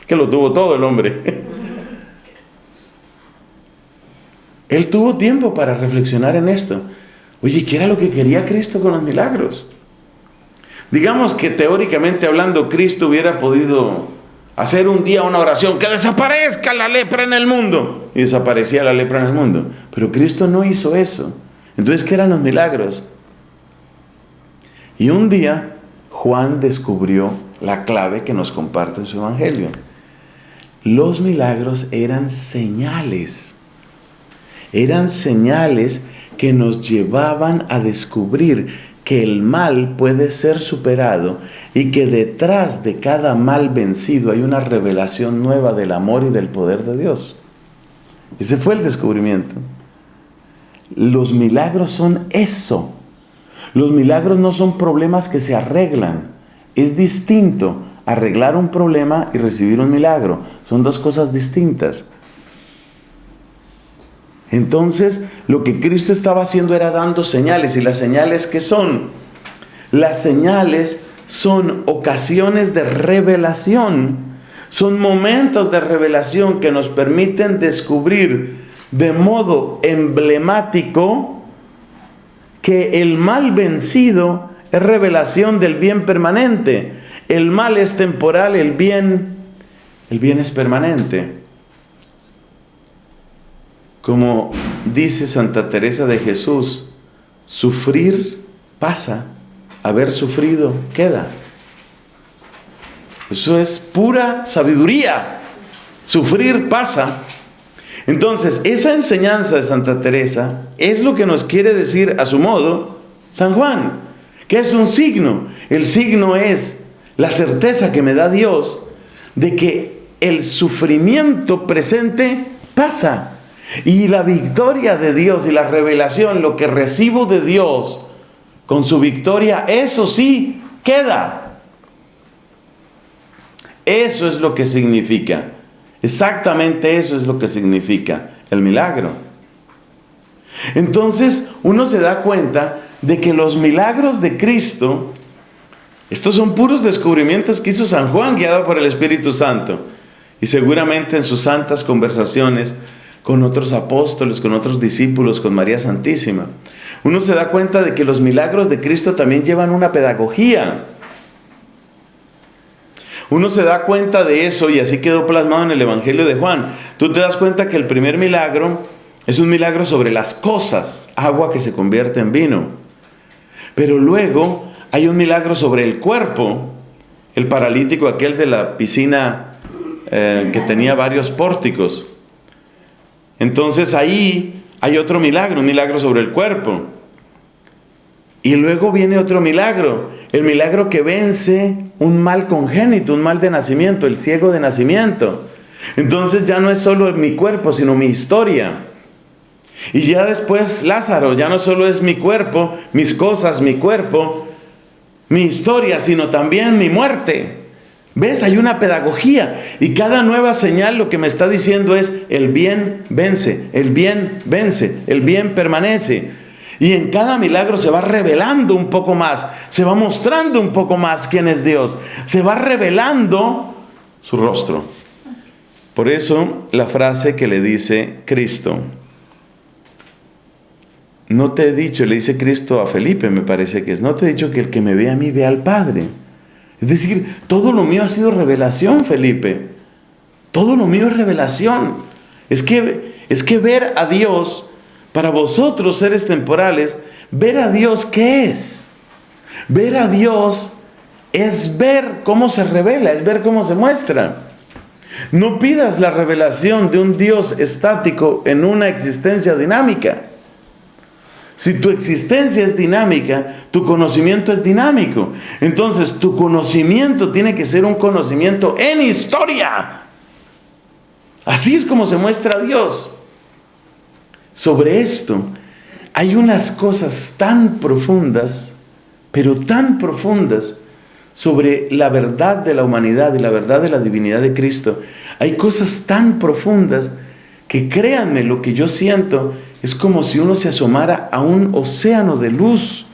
que lo tuvo todo el hombre. Él tuvo tiempo para reflexionar en esto. Oye, ¿qué era lo que quería Cristo con los milagros? Digamos que teóricamente hablando, Cristo hubiera podido hacer un día una oración, que desaparezca la lepra en el mundo. Y desaparecía la lepra en el mundo. Pero Cristo no hizo eso. Entonces, ¿qué eran los milagros? Y un día, Juan descubrió la clave que nos comparte en su evangelio. Los milagros eran señales. Eran señales que nos llevaban a descubrir que el mal puede ser superado y que detrás de cada mal vencido hay una revelación nueva del amor y del poder de Dios. Ese fue el descubrimiento. Los milagros son eso. Los milagros no son problemas que se arreglan. Es distinto arreglar un problema y recibir un milagro. Son dos cosas distintas. Entonces, lo que Cristo estaba haciendo era dando señales. ¿Y las señales qué son? Las señales son ocasiones de revelación. Son momentos de revelación que nos permiten descubrir de modo emblemático que el mal vencido es revelación del bien permanente. El mal es temporal, el bien es permanente. Como dice Santa Teresa de Jesús, sufrir pasa, haber sufrido queda. Eso es pura sabiduría. Sufrir pasa. Entonces, esa enseñanza de Santa Teresa es lo que nos quiere decir a su modo San Juan, que es un signo. El signo es la certeza que me da Dios de que el sufrimiento presente pasa. Y la victoria de Dios y la revelación, lo que recibo de Dios con su victoria, eso sí queda. Eso es lo que significa. Exactamente eso es lo que significa el milagro. Entonces uno se da cuenta de que los milagros de Cristo, estos son puros descubrimientos que hizo San Juan guiado por el Espíritu Santo. Y seguramente en sus santas conversaciones con otros apóstoles, con otros discípulos, con María Santísima. Uno se da cuenta de que los milagros de Cristo también llevan una pedagogía. Uno se da cuenta de eso y así quedó plasmado en el Evangelio de Juan. Tú te das cuenta que el primer milagro Es un milagro sobre las cosas, agua que se convierte en vino. Pero luego hay un milagro sobre el cuerpo, el paralítico aquel de la piscina que tenía varios pórticos. Entonces ahí hay otro milagro, un milagro sobre el cuerpo. Y luego viene otro milagro, el milagro que vence un mal congénito, un mal de nacimiento, el ciego de nacimiento. Entonces ya no es solo mi cuerpo, sino mi historia. Y ya después Lázaro, ya no solo es mi cuerpo, mis cosas, mi cuerpo, mi historia, sino también mi muerte. ¿Ves? Hay una pedagogía. Y cada nueva señal lo que me está diciendo es: el bien vence, el bien vence, el bien permanece. Y en cada milagro se va revelando un poco más, se va mostrando un poco más quién es Dios, se va revelando su rostro. Por eso la frase que le dice Cristo: no te he dicho, le dice Cristo a Felipe, me parece que es, no te he dicho que el que me ve a mí vea al Padre. Es decir, todo lo mío ha sido revelación, Felipe. Todo lo mío es revelación. Es que ver a Dios, para vosotros seres temporales, ver a Dios, ¿qué es? Ver a Dios es ver cómo se revela, es ver cómo se muestra. No pidas la revelación de un Dios estático en una existencia dinámica. Si tu existencia es dinámica, tu conocimiento es dinámico. Entonces, tu conocimiento tiene que ser un conocimiento en historia. Así es como se muestra Dios. Sobre esto, hay unas cosas tan profundas, pero tan profundas, sobre la verdad de la humanidad y la verdad de la divinidad de Cristo. Hay cosas tan profundas que, créanme, lo que yo siento es como si uno se asomara a un océano de luz.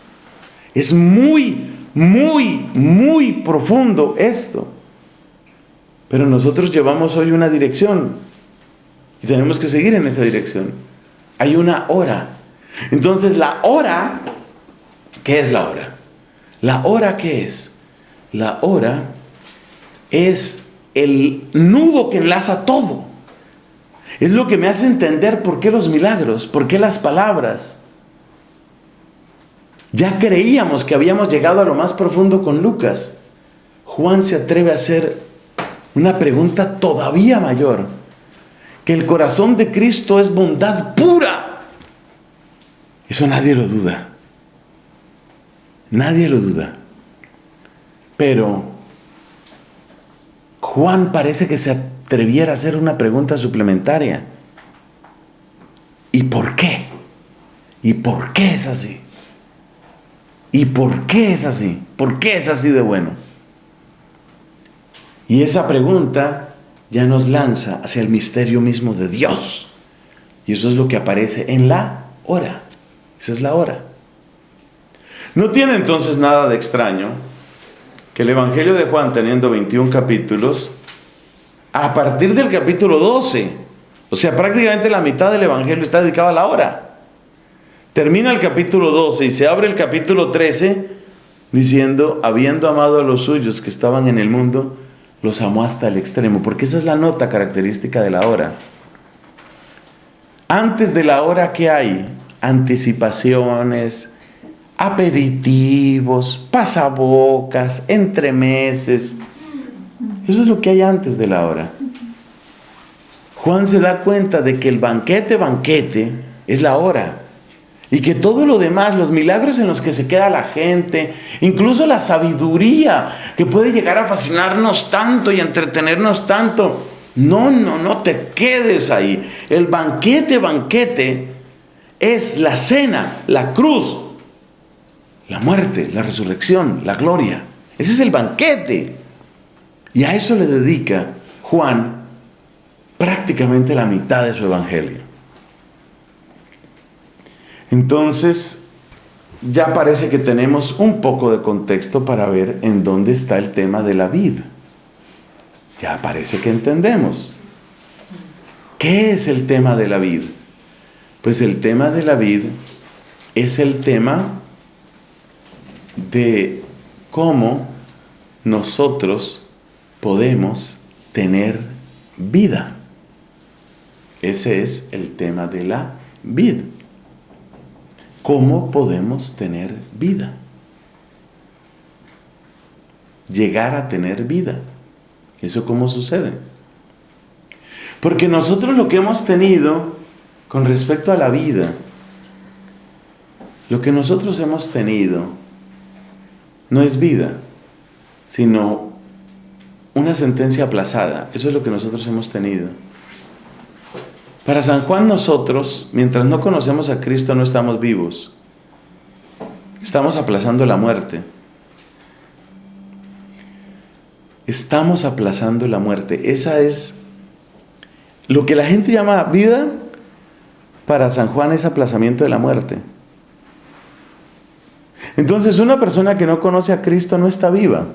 Es muy, muy, muy profundo esto. Pero nosotros llevamos hoy una dirección y tenemos que seguir en esa dirección. Hay una hora. Entonces, la hora, ¿qué es la hora? ¿La hora qué es? La hora es el nudo que enlaza todo. Es lo que me hace entender por qué los milagros, por qué las palabras. Ya creíamos que habíamos llegado a lo más profundo con Lucas. Juan se atreve a hacer una pregunta todavía mayor: que el corazón de Cristo es bondad pura. Eso nadie lo duda. Nadie lo duda. Pero Juan parece que se atreviera a hacer una pregunta suplementaria. ¿Y por qué? ¿Y por qué es así? ¿Y por qué es así? ¿Por qué es así de bueno? Y esa pregunta ya nos lanza hacia el misterio mismo de Dios. Y eso es lo que aparece en la hora. Esa es la hora. No tiene entonces nada de extraño que el Evangelio de Juan, teniendo 21 capítulos, a partir del capítulo 12, o sea, prácticamente la mitad del Evangelio está dedicado a la hora. Termina el capítulo 12 y se abre el capítulo 13 diciendo: habiendo amado a los suyos que estaban en el mundo, los amó hasta el extremo. Porque esa es la nota característica de la hora. Antes de la hora, ¿qué hay? Anticipaciones, aperitivos, pasabocas, entremeses. Eso es lo que hay antes de la hora. Juan se da cuenta de que el banquete es la hora. Y que todo lo demás, los milagros en los que se queda la gente, incluso la sabiduría que puede llegar a fascinarnos tanto y entretenernos tanto, no te quedes ahí. El banquete es la cena, la cruz, la muerte, la resurrección, la gloria. Ese es el banquete. Y a eso le dedica Juan prácticamente la mitad de su evangelio. Entonces, ya parece que tenemos un poco de contexto para ver en dónde está el tema de la vid. Ya parece que entendemos. ¿Qué es el tema de la vid? Pues el tema de la vid es el tema de cómo nosotros podemos tener vida. Ese es el tema de la vida. ¿Cómo podemos tener vida? Llegar a tener vida. ¿Eso cómo sucede? Porque nosotros lo que hemos tenido con respecto a la vida, lo que nosotros hemos tenido no es vida, sino una sentencia aplazada. Eso es lo que nosotros hemos tenido. Para San Juan, nosotros, mientras no conocemos a Cristo, no estamos vivos. Estamos aplazando la muerte. Estamos aplazando la muerte. Esa es lo que la gente llama vida. Para San Juan es aplazamiento de la muerte. Entonces, una persona que no conoce a Cristo no está viva.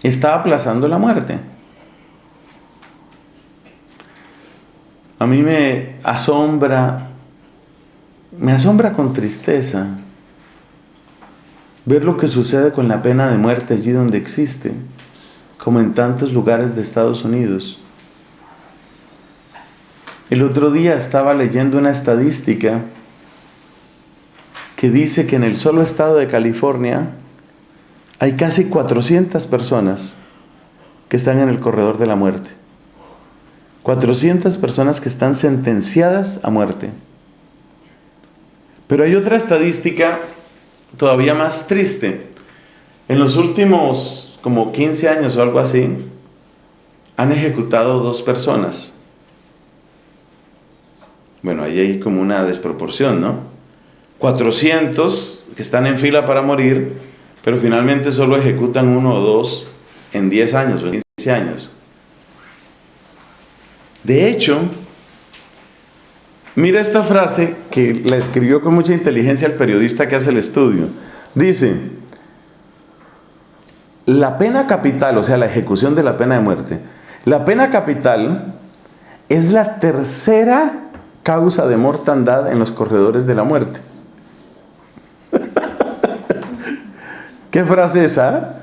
Está aplazando la muerte. A mí me asombra con tristeza ver lo que sucede con la pena de muerte allí donde existe, como en tantos lugares de Estados Unidos. El otro día estaba leyendo una estadística que dice que en el solo estado de California hay casi 400 personas que están en el corredor de la muerte. 400 personas que están sentenciadas a muerte. Pero hay otra estadística todavía más triste. En los últimos como 15 años o algo así, han ejecutado 2 personas. Bueno, ahí hay como una desproporción, ¿no? 400 que están en fila para morir, pero finalmente solo ejecutan 1 o 2 en 10 años o en 15 años. De hecho, mira esta frase que la escribió con mucha inteligencia el periodista que hace el estudio. Dice, la pena capital, o sea, la ejecución de la pena de muerte, la pena capital es la tercera causa de mortandad en los corredores de la muerte. ¿Qué frase es esa?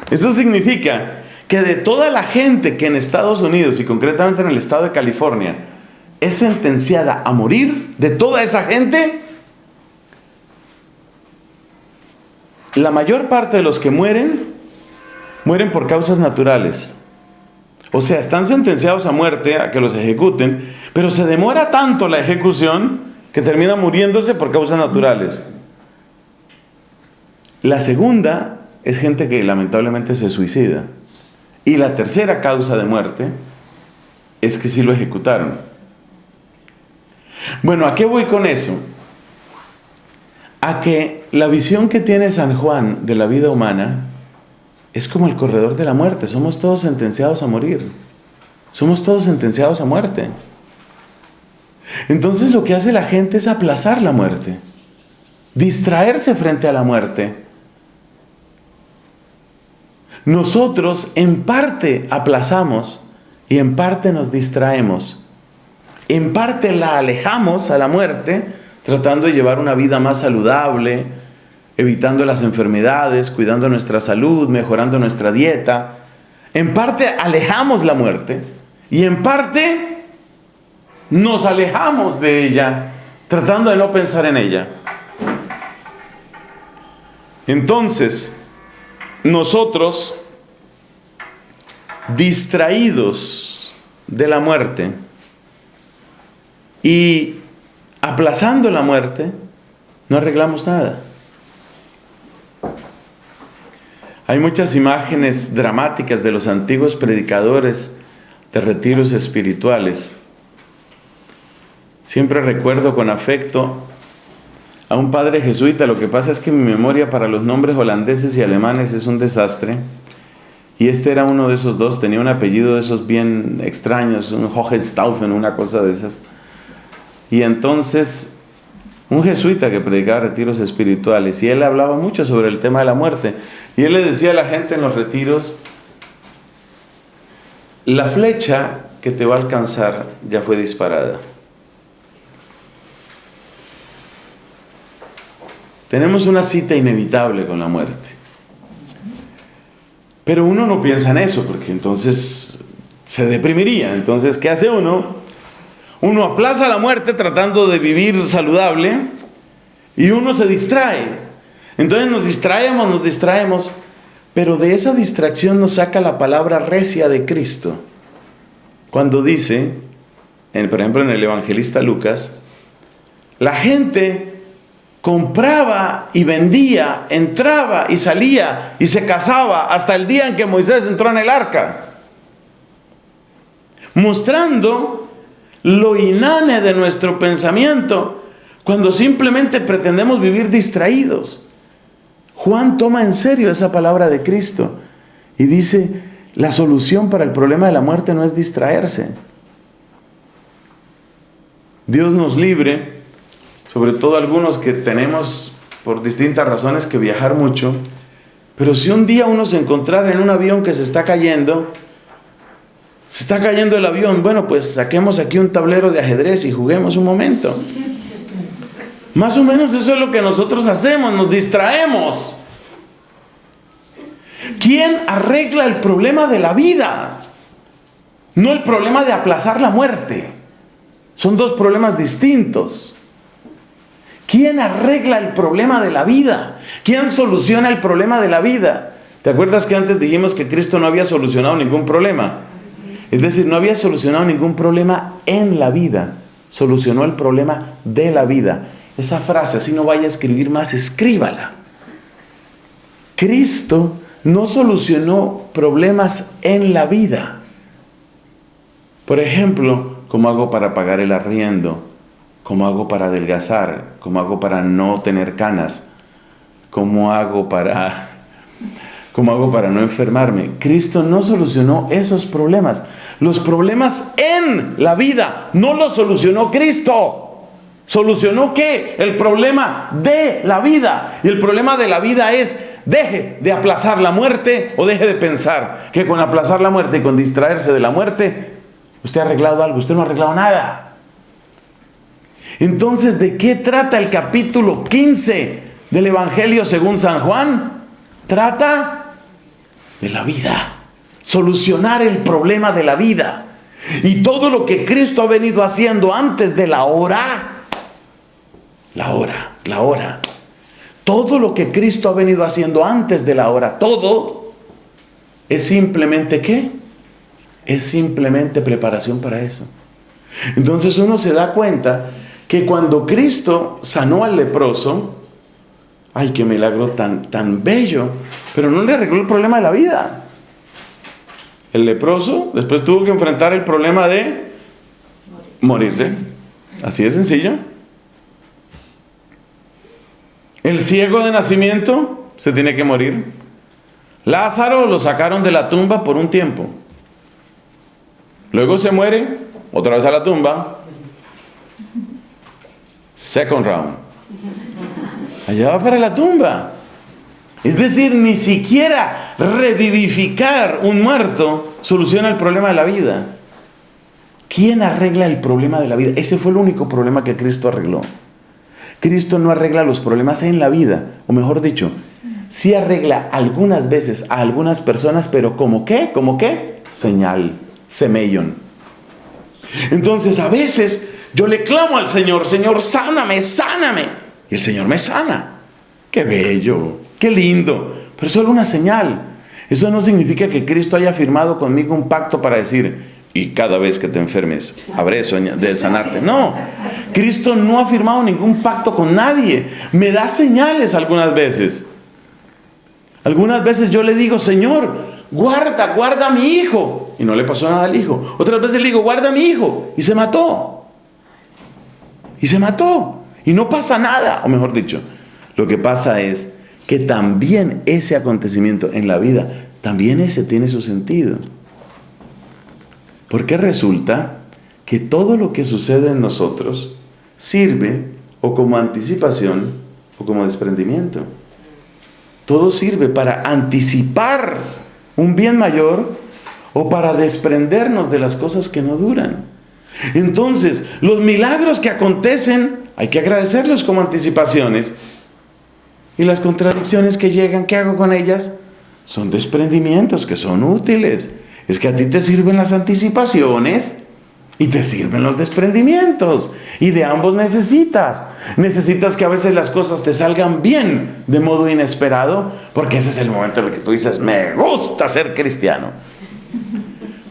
Eso significa que de toda la gente que en Estados Unidos y concretamente en el estado de California es sentenciada a morir, de toda esa gente, la mayor parte de los que mueren por causas naturales. O sea, están sentenciados a muerte, a que los ejecuten, pero se demora tanto la ejecución que termina muriéndose por causas naturales. La segunda es gente que lamentablemente se suicida. Y la tercera causa de muerte es que sí lo ejecutaron. Bueno, ¿a qué voy con eso? A que la visión que tiene San Juan de la vida humana es como el corredor de la muerte. Somos todos sentenciados a morir. Somos todos sentenciados a muerte. Entonces lo que hace la gente es aplazar la muerte, distraerse frente a la muerte. Nosotros en parte aplazamos y en parte nos distraemos. En parte la alejamos a la muerte, tratando de llevar una vida más saludable, evitando las enfermedades, cuidando nuestra salud, mejorando nuestra dieta. En parte alejamos la muerte y en parte nos alejamos de ella, tratando de no pensar en ella. Entonces, nosotros, distraídos de la muerte y aplazando la muerte, no arreglamos nada. Hay muchas imágenes dramáticas de los antiguos predicadores de retiros espirituales. Siempre recuerdo con afecto a un padre jesuita. Lo que pasa es que mi memoria para los nombres holandeses y alemanes es un desastre. Y este era uno de esos dos, tenía un apellido de esos bien extraños, un Hohenstaufen, una cosa de esas. Y entonces, un jesuita que predicaba retiros espirituales, y él hablaba mucho sobre el tema de la muerte. Y él le decía a la gente en los retiros, la flecha que te va a alcanzar ya fue disparada. Tenemos una cita inevitable con la muerte. Pero uno no piensa en eso, porque entonces se deprimiría. Entonces, ¿qué hace uno? Uno aplaza la muerte tratando de vivir saludable y uno se distrae. Entonces nos distraemos, pero de esa distracción nos saca la palabra recia de Cristo. Cuando dice, por ejemplo en el evangelista Lucas, la gente compraba y vendía, entraba y salía y se casaba hasta el día en que Moisés entró en el arca, mostrando lo inane de nuestro pensamiento cuando simplemente pretendemos vivir distraídos. Juan toma en serio esa palabra de Cristo y dice, la solución para el problema de la muerte no es distraerse. Dios nos libre, sobre todo algunos que tenemos por distintas razones que viajar mucho, pero si un día uno se encontrara en un avión que se está cayendo el avión, bueno, pues saquemos aquí un tablero de ajedrez y juguemos un momento. Más o menos eso es lo que nosotros hacemos, nos distraemos. ¿Quién arregla el problema de la vida? No el problema de aplazar la muerte. Son dos problemas distintos. ¿Quién arregla el problema de la vida? ¿Quién soluciona el problema de la vida? ¿Te acuerdas que antes dijimos que Cristo no había solucionado ningún problema? Es decir, no había solucionado ningún problema en la vida. Solucionó el problema de la vida. Esa frase, así no vaya a escribir más, escríbala. Cristo no solucionó problemas en la vida. Por ejemplo, ¿cómo hago para pagar el arriendo? ¿Cómo hago para adelgazar? ¿Cómo hago para no tener canas? ¿Cómo hago para no enfermarme? Cristo no solucionó esos problemas. Los problemas en la vida no los solucionó Cristo. ¿Solucionó qué? El problema de la vida. Y el problema de la vida es, deje de aplazar la muerte o deje de pensar que con aplazar la muerte y con distraerse de la muerte, usted ha arreglado algo. Usted no ha arreglado nada. Entonces, ¿de qué trata el capítulo 15 del Evangelio según San Juan? Trata de la vida. Solucionar el problema de la vida. Y todo lo que Cristo ha venido haciendo antes de la hora. Todo lo que Cristo ha venido haciendo antes de la hora, todo, es simplemente ¿qué? Es simplemente preparación para eso. Entonces uno se da cuenta que cuando Cristo sanó al leproso, ¡ay, qué milagro tan bello! Pero no le arregló el problema de la vida. El leproso después tuvo que enfrentar el problema de morirse. Así de sencillo. El ciego de nacimiento se tiene que morir. Lázaro lo sacaron de la tumba por un tiempo. Luego se muere, otra vez a la tumba. Second round. Allá va para la tumba. Es decir, ni siquiera revivificar un muerto soluciona el problema de la vida. ¿Quién arregla el problema de la vida? Ese fue el único problema que Cristo arregló. Cristo no arregla los problemas en la vida, o mejor dicho, sí arregla algunas veces a algunas personas, pero ¿como qué? ¿Como qué? Señal, semellón. Entonces a veces yo le clamo al Señor, Señor, sáname, sáname. Y el Señor me sana. ¡Qué bello! ¡Qué lindo! Pero es solo una señal. Eso no significa que Cristo haya firmado conmigo un pacto para decir, y cada vez que te enfermes, habré de sanarte. No, Cristo no ha firmado ningún pacto con nadie. Me da señales algunas veces. Algunas veces yo le digo, Señor, guarda a mi hijo. Y no le pasó nada al hijo. Otras veces le digo, guarda a mi hijo. Y se mató. Y no pasa nada. O mejor dicho, lo que pasa es que también ese acontecimiento en la vida, también ese tiene su sentido. Porque resulta que todo lo que sucede en nosotros sirve o como anticipación o como desprendimiento. Todo sirve para anticipar un bien mayor o para desprendernos de las cosas que no duran. Entonces, los milagros que acontecen hay que agradecerlos como anticipaciones. Y las contradicciones que llegan, ¿qué hago con ellas? Son desprendimientos que son útiles. Es que a ti te sirven las anticipaciones. Y te sirven los desprendimientos. Y de ambos necesitas. Necesitas que a veces las cosas te salgan bien de modo inesperado, porque ese es el momento en el que tú dices, me gusta ser cristiano.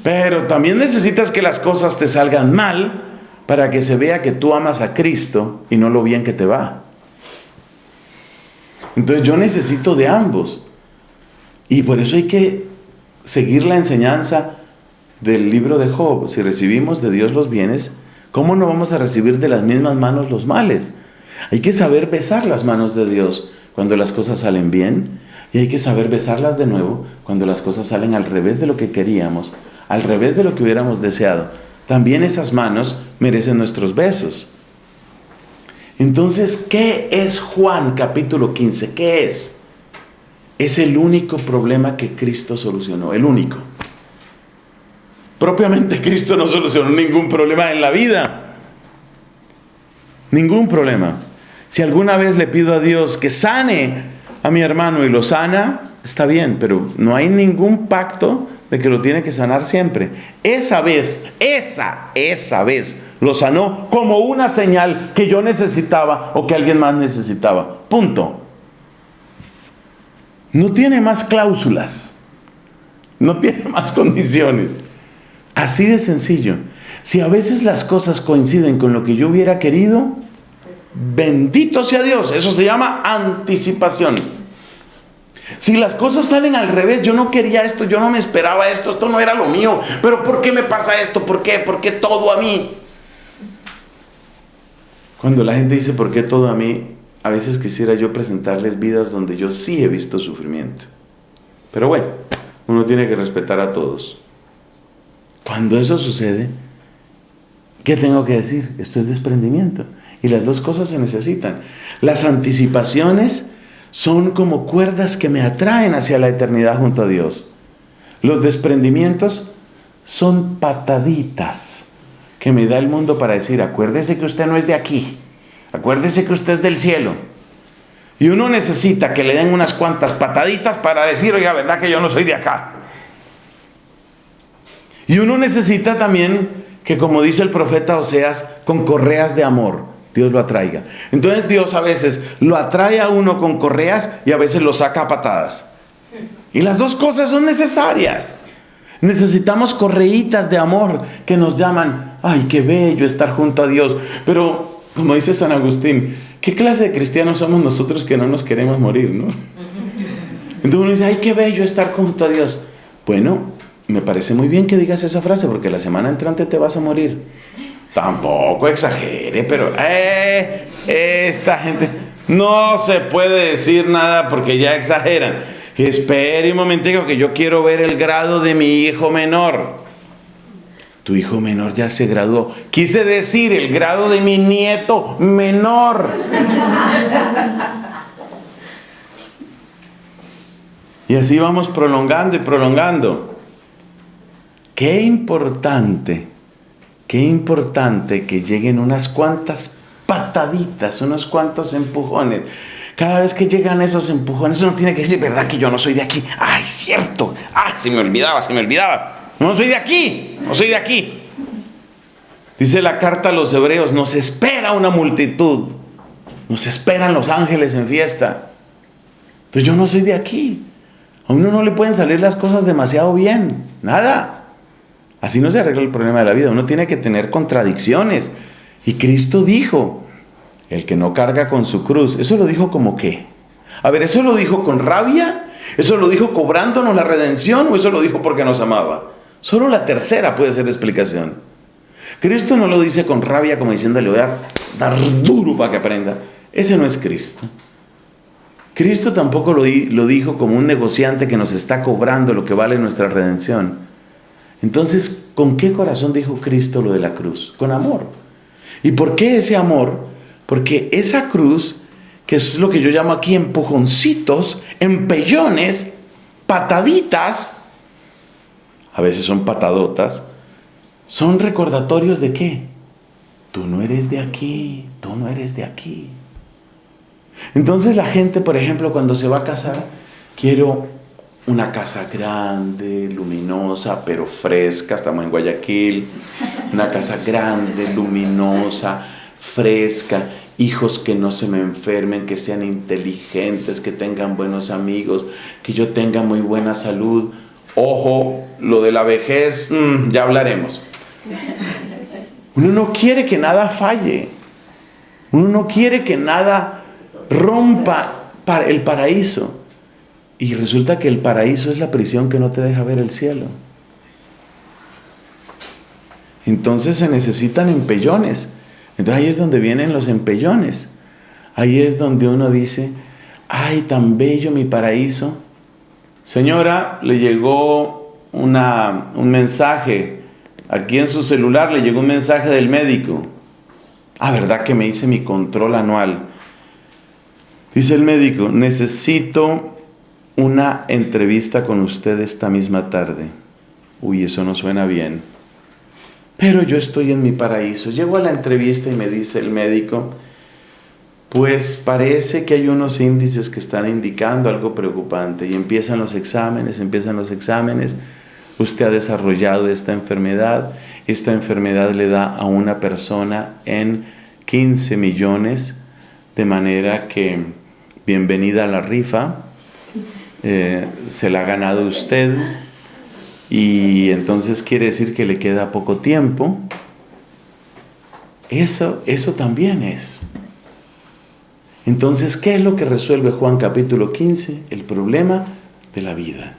Pero también necesitas que las cosas te salgan mal para que se vea que tú amas a Cristo y no lo bien que te va. Entonces yo necesito de ambos. Y por eso hay que seguir la enseñanza del libro de Job. Si recibimos de Dios los bienes, ¿cómo no vamos a recibir de las mismas manos los males? Hay que saber besar las manos de Dios cuando las cosas salen bien, y hay que saber besarlas de nuevo cuando las cosas salen al revés de lo que queríamos, al revés de lo que hubiéramos deseado. También esas manos merecen nuestros besos. Entonces, ¿qué es Juan capítulo 15? ¿Qué es? Es el único problema que Cristo solucionó, el único. Propiamente Cristo no solucionó ningún problema en la vida. Ningún problema. Si alguna vez le pido a Dios que sane a mi hermano y lo sana, está bien, pero no hay ningún pacto de que lo tiene que sanar siempre. Esa vez lo sanó como una señal que yo necesitaba o que alguien más necesitaba. Punto. No tiene más cláusulas. No tiene más condiciones. Así de sencillo. Si a veces las cosas coinciden con lo que yo hubiera querido, bendito sea Dios. Eso se llama anticipación. Si las cosas salen al revés, yo no quería esto, yo no me esperaba esto no era lo mío, pero ¿por qué me pasa esto? ¿Por qué? ¿Por qué todo a mí? Cuando la gente dice ¿por qué todo a mí? A veces quisiera yo presentarles vidas donde yo sí he visto sufrimiento. Pero bueno, uno tiene que respetar a todos. Cuando eso sucede, ¿qué tengo que decir? Esto es desprendimiento. Y las dos cosas se necesitan. Las anticipaciones son como cuerdas que me atraen hacia la eternidad junto a Dios. Los desprendimientos son pataditas que me da el mundo para decir, acuérdese que usted no es de aquí. Acuérdese que usted es del cielo. Y uno necesita que le den unas cuantas pataditas para decir, oiga, ¿verdad que yo no soy de acá? Y uno necesita también que, como dice el profeta Oseas, con correas de amor, Dios lo atraiga. Entonces Dios a veces lo atrae a uno con correas y a veces lo saca a patadas. Y las dos cosas son necesarias. Necesitamos correitas de amor que nos llaman, ay, qué bello estar junto a Dios. Pero, como dice San Agustín, ¿qué clase de cristianos somos nosotros que no nos queremos morir, no? Entonces uno dice, ay, qué bello estar junto a Dios. Bueno, me parece muy bien que digas esa frase porque la semana entrante te vas a morir. Tampoco exagere, pero esta gente no se puede decir nada porque ya exageran. Espere un momentico que yo quiero ver el grado de mi hijo menor. Tu hijo menor ya se graduó. Quise decir el grado de mi nieto menor. Y así vamos prolongando y prolongando. Qué importante que lleguen unas cuantas pataditas, unos cuantos empujones. Cada vez que llegan esos empujones, uno tiene que decir, ¿verdad que yo no soy de aquí? ¡Ay, cierto! ¡Ay, se me olvidaba! No soy de aquí. Dice la carta a los hebreos, nos espera una multitud. Nos esperan los ángeles en fiesta. Entonces yo no soy de aquí. A uno no le pueden salir las cosas demasiado bien. Nada. Así no se arregla el problema de la vida. Uno tiene que tener contradicciones. Y Cristo dijo, el que no carga con su cruz. ¿Eso lo dijo como qué? A ver, ¿eso lo dijo con rabia? ¿Eso lo dijo cobrándonos la redención? ¿O eso lo dijo porque nos amaba? Solo la tercera puede ser explicación. Cristo no lo dice con rabia como diciéndole, voy a dar duro para que aprenda. Ese no es Cristo. Cristo tampoco lo dijo como un negociante que nos está cobrando lo que vale nuestra redención. Entonces, ¿con qué corazón dijo Cristo lo de la cruz? Con amor. ¿Y por qué ese amor? Porque esa cruz, que es lo que yo llamo aquí empujoncitos, empellones, pataditas, a veces son patadotas, son recordatorios de qué. Tú no eres de aquí, tú no eres de aquí. Entonces la gente, por ejemplo, cuando se va a casar, quiero una casa grande, luminosa, pero fresca, estamos en Guayaquil, una casa grande, luminosa, fresca, hijos que no se me enfermen, que sean inteligentes, que tengan buenos amigos, que yo tenga muy buena salud. Ojo, lo de la vejez, ya hablaremos. Uno no quiere que nada falle. Uno no quiere que nada rompa el paraíso. Y resulta que el paraíso es la prisión que no te deja ver el cielo. Entonces se necesitan empellones. Entonces ahí es donde vienen los empellones. Ahí es donde uno dice, ay, tan bello mi paraíso. Señora, le llegó un mensaje. Aquí en su celular le llegó un mensaje del médico. Ah, ¿verdad que me hice mi control anual? Dice el médico, necesito una entrevista con usted esta misma tarde. Uy, eso no suena bien. Pero yo estoy en mi paraíso. Llego a la entrevista y me dice el médico, pues parece que hay unos índices que están indicando algo preocupante. Y empiezan los exámenes. Usted ha desarrollado esta enfermedad. Esta enfermedad le da a una persona en 15 millones. De manera que, bienvenida a la rifa. Se la ha ganado usted. Y entonces quiere decir que le queda poco tiempo. Eso también es. Entonces, ¿qué es lo que resuelve Juan capítulo 15? El problema de la vida.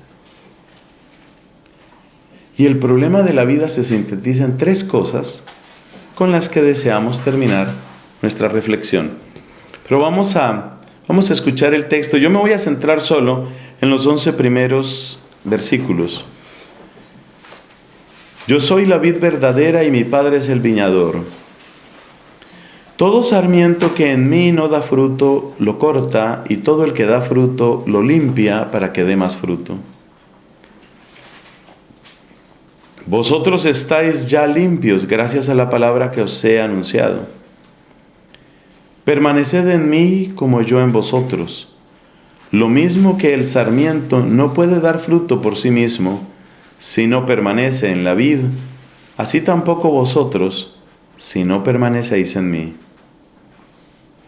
Y el problema de la vida se sintetiza en 3 cosas con las que deseamos terminar nuestra reflexión. Pero vamos a escuchar el texto. Yo me voy a centrar solo en los 11 primeros versículos. Yo soy la vid verdadera y mi Padre es el viñador. Todo sarmiento que en mí no da fruto, lo corta, y todo el que da fruto, lo limpia para que dé más fruto. Vosotros estáis ya limpios gracias a la palabra que os he anunciado. Permaneced en mí como yo en vosotros. Lo mismo que el sarmiento no puede dar fruto por sí mismo, si no permanece en la vid, así tampoco vosotros, si no permanecéis en mí.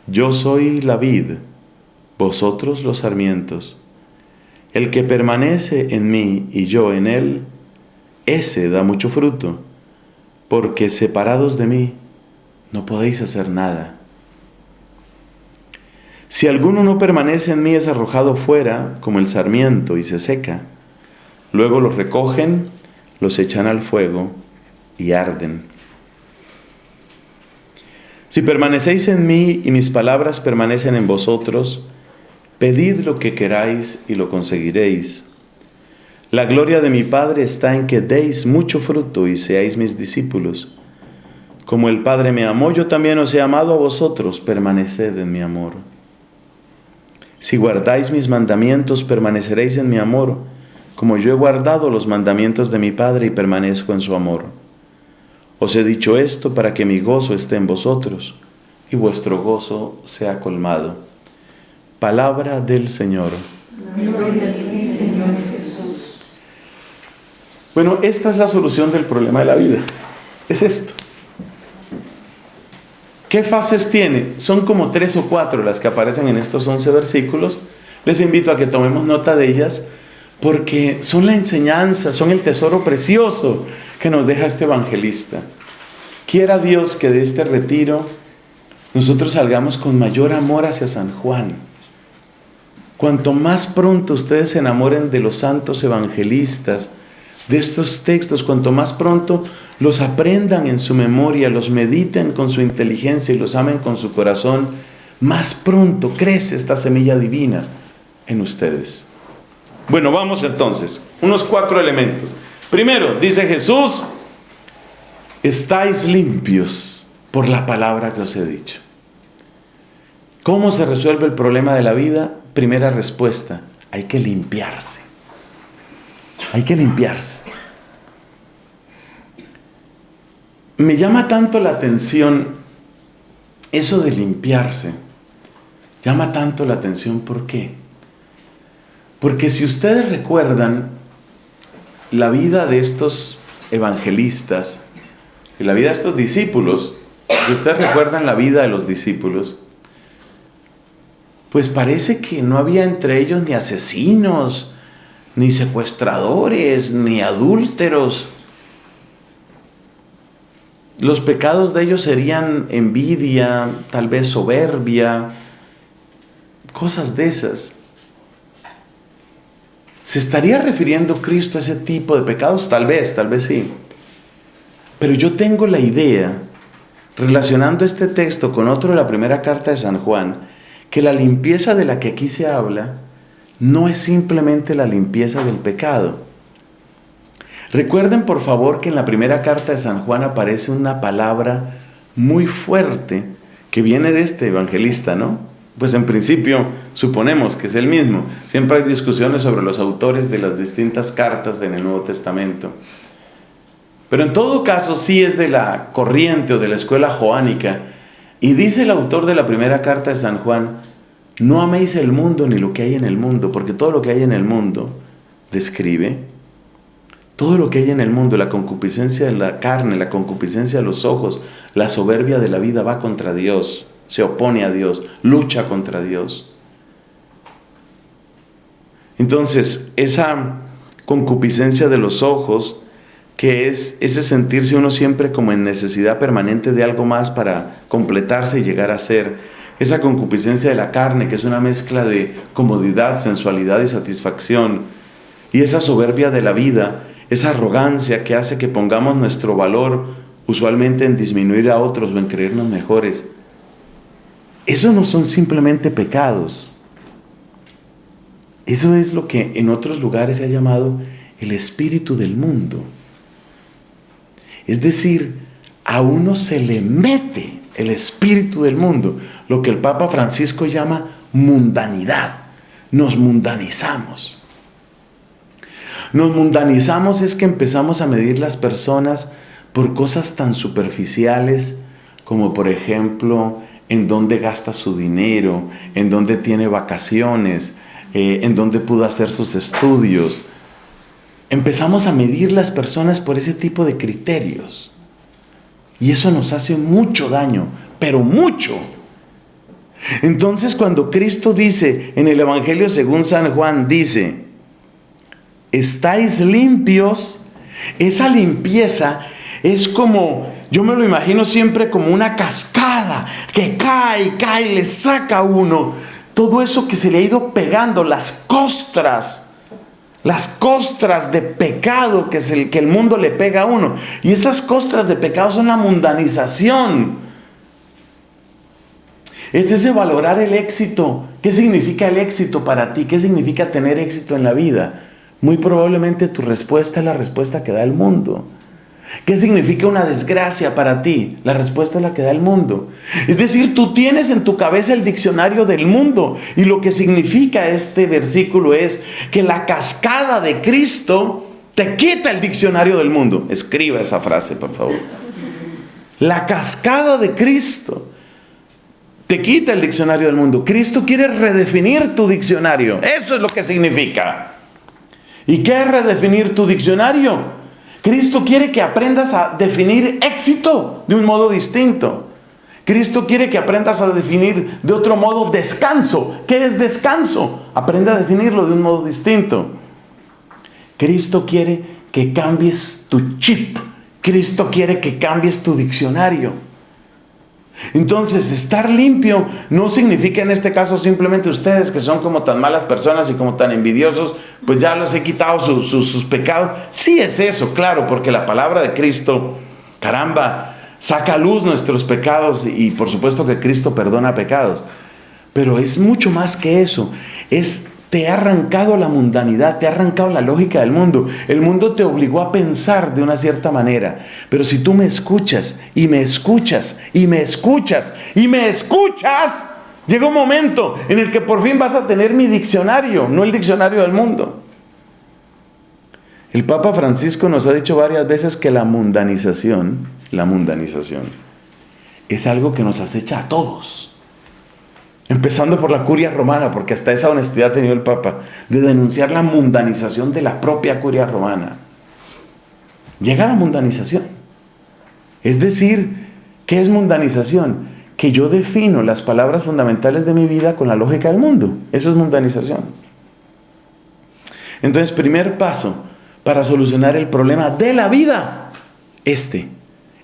Yo soy la vid, vosotros los sarmientos. El que permanece en mí y yo en él, ese da mucho fruto, porque separados de mí no podéis hacer nada. Si alguno no permanece en mí, es arrojado fuera como el sarmiento y se seca. Luego los recogen, los echan al fuego y arden. Si permanecéis en mí y mis palabras permanecen en vosotros, pedid lo que queráis y lo conseguiréis. La gloria de mi Padre está en que deis mucho fruto y seáis mis discípulos. Como el Padre me amó, yo también os he amado a vosotros, permaneced en mi amor. Si guardáis mis mandamientos, permaneceréis en mi amor, como yo he guardado los mandamientos de mi Padre y permanezco en su amor. Os he dicho esto para que mi gozo esté en vosotros y vuestro gozo sea colmado. Palabra del Señor. Gloria a ti, Señor Jesús. Bueno, esta es la solución del problema de la vida. Es esto. ¿Qué fases tiene? Son como 3 o 4 las que aparecen en estos 11 versículos. Les invito a que tomemos nota de ellas, porque son la enseñanza, son el tesoro precioso que nos deja este evangelista. Quiera Dios que de este retiro nosotros salgamos con mayor amor hacia San Juan. Cuanto más pronto ustedes se enamoren de los santos evangelistas, de estos textos, cuanto más pronto los aprendan en su memoria, los mediten con su inteligencia y los amen con su corazón, más pronto crece esta semilla divina en ustedes. Bueno, vamos entonces, unos 4 elementos. Primero, dice Jesús, estáis limpios por la palabra que os he dicho. ¿Cómo se resuelve el problema de la vida? Primera respuesta, hay que limpiarse. Hay que limpiarse. Me llama tanto la atención eso de limpiarse. Llama tanto la atención, ¿por qué? Porque si ustedes recuerdan la vida de estos evangelistas y la vida de estos discípulos, si ustedes recuerdan la vida de los discípulos, pues parece que no había entre ellos ni asesinos, ni secuestradores, ni adúlteros. Los pecados de ellos serían envidia, tal vez soberbia, cosas de esas. ¿Se estaría refiriendo Cristo a ese tipo de pecados? Tal vez sí. Pero yo tengo la idea, relacionando este texto con otro de la primera carta de San Juan, que la limpieza de la que aquí se habla no es simplemente la limpieza del pecado. Recuerden por favor que en la primera carta de San Juan aparece una palabra muy fuerte que viene de este evangelista, ¿no? Pues en principio suponemos que es el mismo. Siempre hay discusiones sobre los autores de las distintas cartas en el Nuevo Testamento. Pero en todo caso sí es de la corriente o de la escuela joánica. Y dice el autor de la primera carta de San Juan: no améis el mundo ni lo que hay en el mundo, porque todo lo que hay en el mundo, describe, todo lo que hay en el mundo, la concupiscencia de la carne, la concupiscencia de los ojos, la soberbia de la vida va contra Dios, se opone a Dios, lucha contra Dios. Entonces, esa concupiscencia de los ojos, que es ese sentirse uno siempre como en necesidad permanente de algo más para completarse y llegar a ser, esa concupiscencia de la carne, que es una mezcla de comodidad, sensualidad y satisfacción, y esa soberbia de la vida, esa arrogancia que hace que pongamos nuestro valor usualmente en disminuir a otros o en creernos mejores. Eso no son simplemente pecados. Eso es lo que en otros lugares se ha llamado el espíritu del mundo. Es decir, a uno se le mete el espíritu del mundo, lo que el Papa Francisco llama mundanidad. Nos mundanizamos. Nos mundanizamos es que empezamos a medir las personas por cosas tan superficiales como, por ejemplo, en dónde gasta su dinero, en dónde tiene vacaciones, en dónde pudo hacer sus estudios. Empezamos a medir las personas por ese tipo de criterios. Y eso nos hace mucho daño, pero mucho. Entonces, cuando Cristo dice en el Evangelio según San Juan, dice: estáis limpios, esa limpieza es como, yo me lo imagino siempre como una cascada que cae, le saca a uno todo eso que se le ha ido pegando, las costras de pecado que el mundo le pega a uno. Y esas costras de pecado son la mundanización. Es ese valorar el éxito. ¿Qué significa el éxito para ti? ¿Qué significa tener éxito en la vida? Muy probablemente tu respuesta es la respuesta que da el mundo. ¿Qué significa una desgracia para ti? La respuesta es la que da el mundo. Es decir, tú tienes en tu cabeza el diccionario del mundo. Y lo que significa este versículo es que la cascada de Cristo te quita el diccionario del mundo. Escriba esa frase, por favor. La cascada de Cristo te quita el diccionario del mundo. Cristo quiere redefinir tu diccionario. Eso es lo que significa. ¿Y qué es redefinir tu diccionario? Cristo quiere que aprendas a definir éxito de un modo distinto. Cristo quiere que aprendas a definir de otro modo descanso. ¿Qué es descanso? Aprende a definirlo de un modo distinto. Cristo quiere que cambies tu chip. Cristo quiere que cambies tu diccionario. Entonces, estar limpio no significa en este caso simplemente ustedes que son como tan malas personas y como tan envidiosos, pues ya les he quitado sus pecados. Sí es eso, claro, porque la palabra de Cristo, caramba, saca a luz nuestros pecados y por supuesto que Cristo perdona pecados. Pero es mucho más que eso. Te ha arrancado la mundanidad, te ha arrancado la lógica del mundo. El mundo te obligó a pensar de una cierta manera. Pero si tú me escuchas, y me escuchas, y me escuchas, y me escuchas, llega un momento en el que por fin vas a tener mi diccionario, no el diccionario del mundo. El Papa Francisco nos ha dicho varias veces que la mundanización es algo que nos acecha a todos. Empezando por la curia romana, porque hasta esa honestidad ha tenido el Papa, de denunciar la mundanización de la propia curia romana. Llega a la mundanización. Es decir, ¿qué es mundanización? Que yo defino las palabras fundamentales de mi vida con la lógica del mundo. Eso es mundanización. Entonces, primer paso para solucionar el problema de la vida, es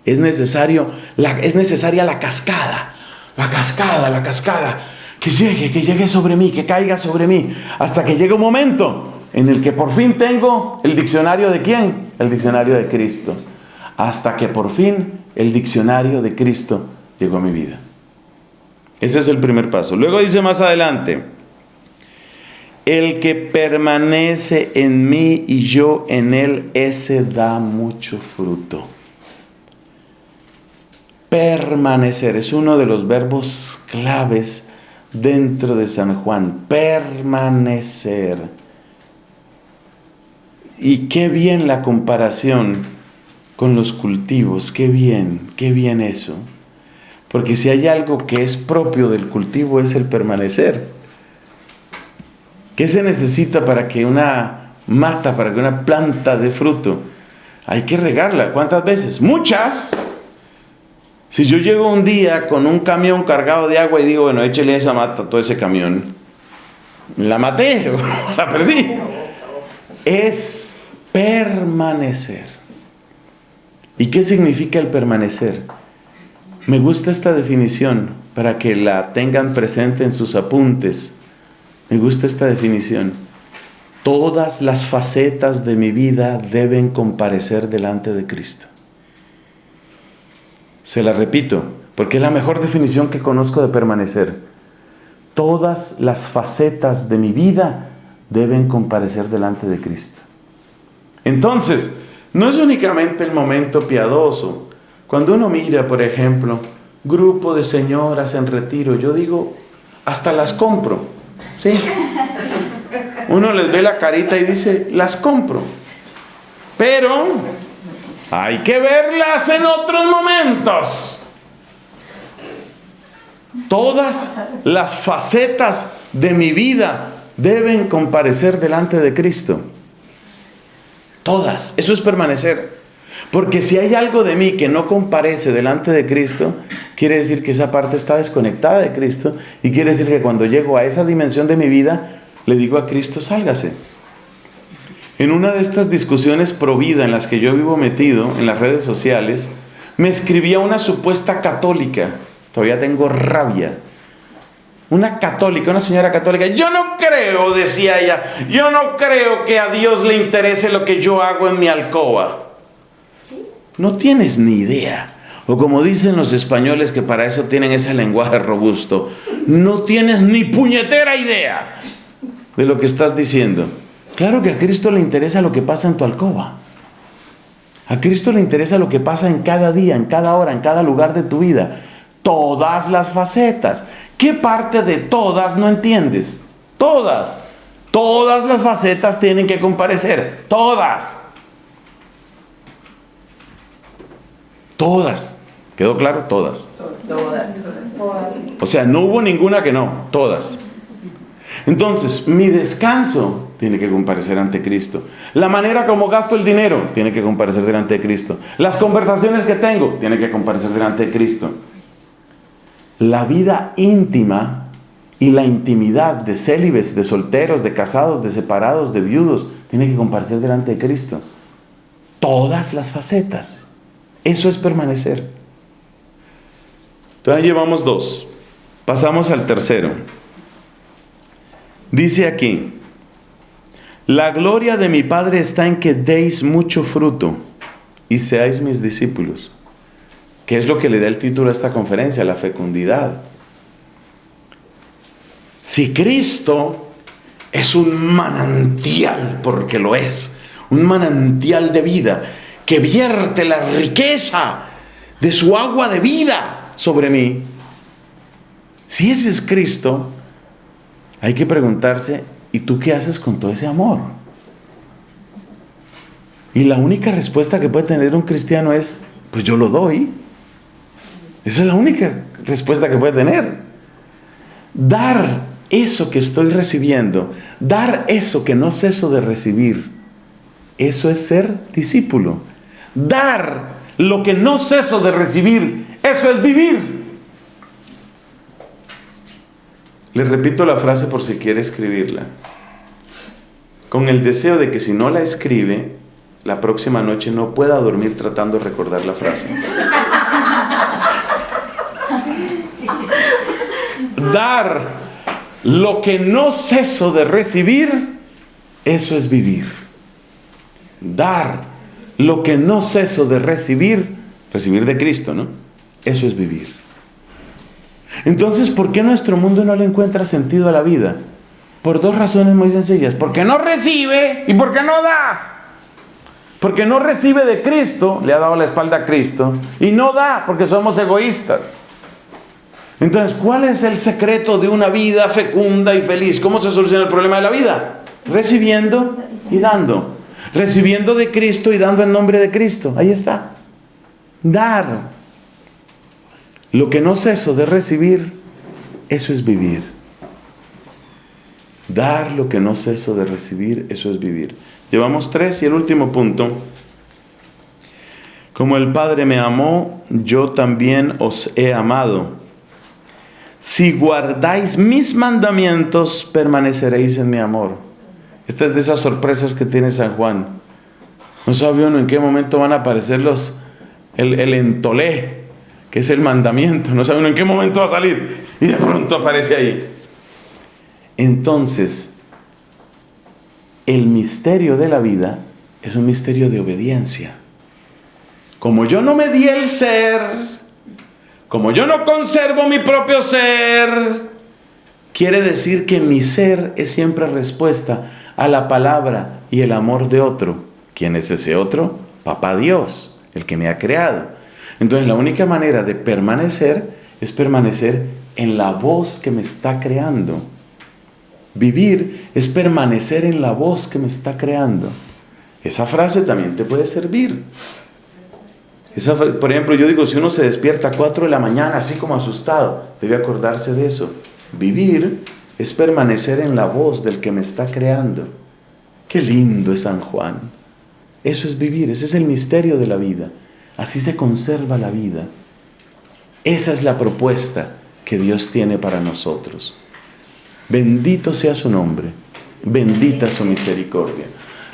necesaria la cascada, la cascada, que llegue sobre mí, que caiga sobre mí, hasta que llegue un momento en el que por fin tengo el diccionario ¿de quién? El diccionario de Cristo. Hasta que por fin el diccionario de Cristo llegó a mi vida. Ese es el primer paso. Luego dice más adelante: el que permanece en mí y yo en él, ese da mucho fruto. Permanecer es uno de los verbos claves dentro de San Juan. Permanecer. Y qué bien la comparación con los cultivos. Qué bien eso. Porque si hay algo que es propio del cultivo es el permanecer. ¿Qué se necesita para que una mata, para que una planta dé fruto? Hay que regarla. ¿Cuántas veces? ¡Muchas! Si yo llego un día con un camión cargado de agua y digo, bueno, échele esa mata a todo ese camión, la maté, la perdí. Es permanecer. ¿Y qué significa el permanecer? Me gusta esta definición para que la tengan presente en sus apuntes. Me gusta esta definición. Todas las facetas de mi vida deben comparecer delante de Cristo. Se la repito, porque es la mejor definición que conozco de permanecer. Todas las facetas de mi vida deben comparecer delante de Cristo. Entonces, no es únicamente el momento piadoso. Cuando uno mira, por ejemplo, grupo de señoras en retiro, yo digo, hasta las compro. ¿Sí? Uno les ve la carita y dice, las compro. Pero hay que verlas en otros momentos. Todas las facetas de mi vida deben comparecer delante de Cristo. Todas. Eso es permanecer. Porque si hay algo de mí que no comparece delante de Cristo, quiere decir que esa parte está desconectada de Cristo, y quiere decir que cuando llego a esa dimensión de mi vida, le digo a Cristo, sálgase. En una de estas discusiones pro vida en las que yo vivo metido en las redes sociales, me escribía una supuesta católica. Todavía tengo rabia. Una católica, una señora católica. Yo no creo, decía ella, yo no creo que a Dios le interese lo que yo hago en mi alcoba. No tienes ni idea. O como dicen los españoles, que para eso tienen ese lenguaje robusto, no tienes ni puñetera idea de lo que estás diciendo. Claro que a Cristo le interesa lo que pasa en tu alcoba. A Cristo le interesa lo que pasa en cada día, en cada hora, en cada lugar de tu vida. Todas las facetas. ¿Qué parte de todas no entiendes? Todas. Todas las facetas tienen que comparecer. Todas. Todas. ¿Quedó claro? Todas. Todas. O sea, no hubo ninguna que no. Todas. Entonces, mi descanso tiene que comparecer ante Cristo. La manera como gasto el dinero tiene que comparecer delante de Cristo. Las conversaciones que tengo tienen que comparecer delante de Cristo. La vida íntima y la intimidad de célibes, de solteros, de casados, de separados, de viudos, tiene que comparecer delante de Cristo. Todas las facetas. Eso es permanecer. Entonces llevamos 2. Pasamos al tercero. Dice aquí: la gloria de mi Padre está en que deis mucho fruto y seáis mis discípulos. ¿Qué es lo que le da el título a esta conferencia? La fecundidad. Si Cristo es un manantial, porque lo es, un manantial de vida, que vierte la riqueza de su agua de vida sobre mí, si ese es Cristo, hay que preguntarse, ¿y tú qué haces con todo ese amor? Y la única respuesta que puede tener un cristiano es, pues yo lo doy. Esa es la única respuesta que puede tener. dar eso que estoy recibiendo, dar eso que no ceso de recibir, eso es ser discípulo. Dar lo que no ceso de recibir, eso es vivir. Les repito la frase por si quiere escribirla, con el deseo de que si no la escribe, la próxima noche no pueda dormir tratando de recordar la frase. Dar lo que no ceso de recibir, eso es vivir. Dar lo que no ceso de recibir de Cristo, ¿no? Eso es vivir. Entonces, ¿por qué nuestro mundo no le encuentra sentido a la vida? Por dos razones muy sencillas. Porque no recibe y porque no da. Porque no recibe de Cristo, le ha dado la espalda a Cristo, y no da porque somos egoístas. Entonces, ¿cuál es el secreto de una vida fecunda y feliz? ¿Cómo se soluciona el problema de la vida? Recibiendo y dando. Recibiendo de Cristo y dando en nombre de Cristo. Ahí está. Dar. Lo que no ceso de recibir, eso es vivir. Dar lo que no ceso de recibir, eso es vivir. Llevamos 3 y el último punto. Como el Padre me amó, yo también os he amado. Si guardáis mis mandamientos, permaneceréis en mi amor. Esta es de esas sorpresas que tiene San Juan. No sabe uno en qué momento van a aparecer el entolé, que es el mandamiento. No sabe uno en qué momento va a salir. Y de pronto aparece ahí. Entonces, el misterio de la vida es un misterio de obediencia. Como yo no me di el ser, como yo no conservo mi propio ser, quiere decir que mi ser es siempre respuesta a la palabra y el amor de otro. ¿Quién es ese otro? Papá Dios, el que me ha creado. Entonces la única manera de permanecer es permanecer en la voz que me está creando. Vivir es permanecer en la voz que me está creando. Esa frase también te puede servir. Por ejemplo, yo digo, si uno se despierta a 4 de la mañana, así como asustado, debe acordarse de eso. Vivir es permanecer en la voz del que me está creando. Qué lindo es San Juan. Eso es vivir, ese es el misterio de la vida. Así se conserva la vida. Esa es la propuesta que Dios tiene para nosotros. Bendito sea su nombre, bendita su misericordia.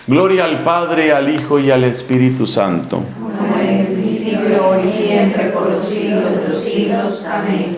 Gloria al Padre, al Hijo y al Espíritu Santo. Como en el principio, ahora y siempre, por los siglos de los siglos. Amén.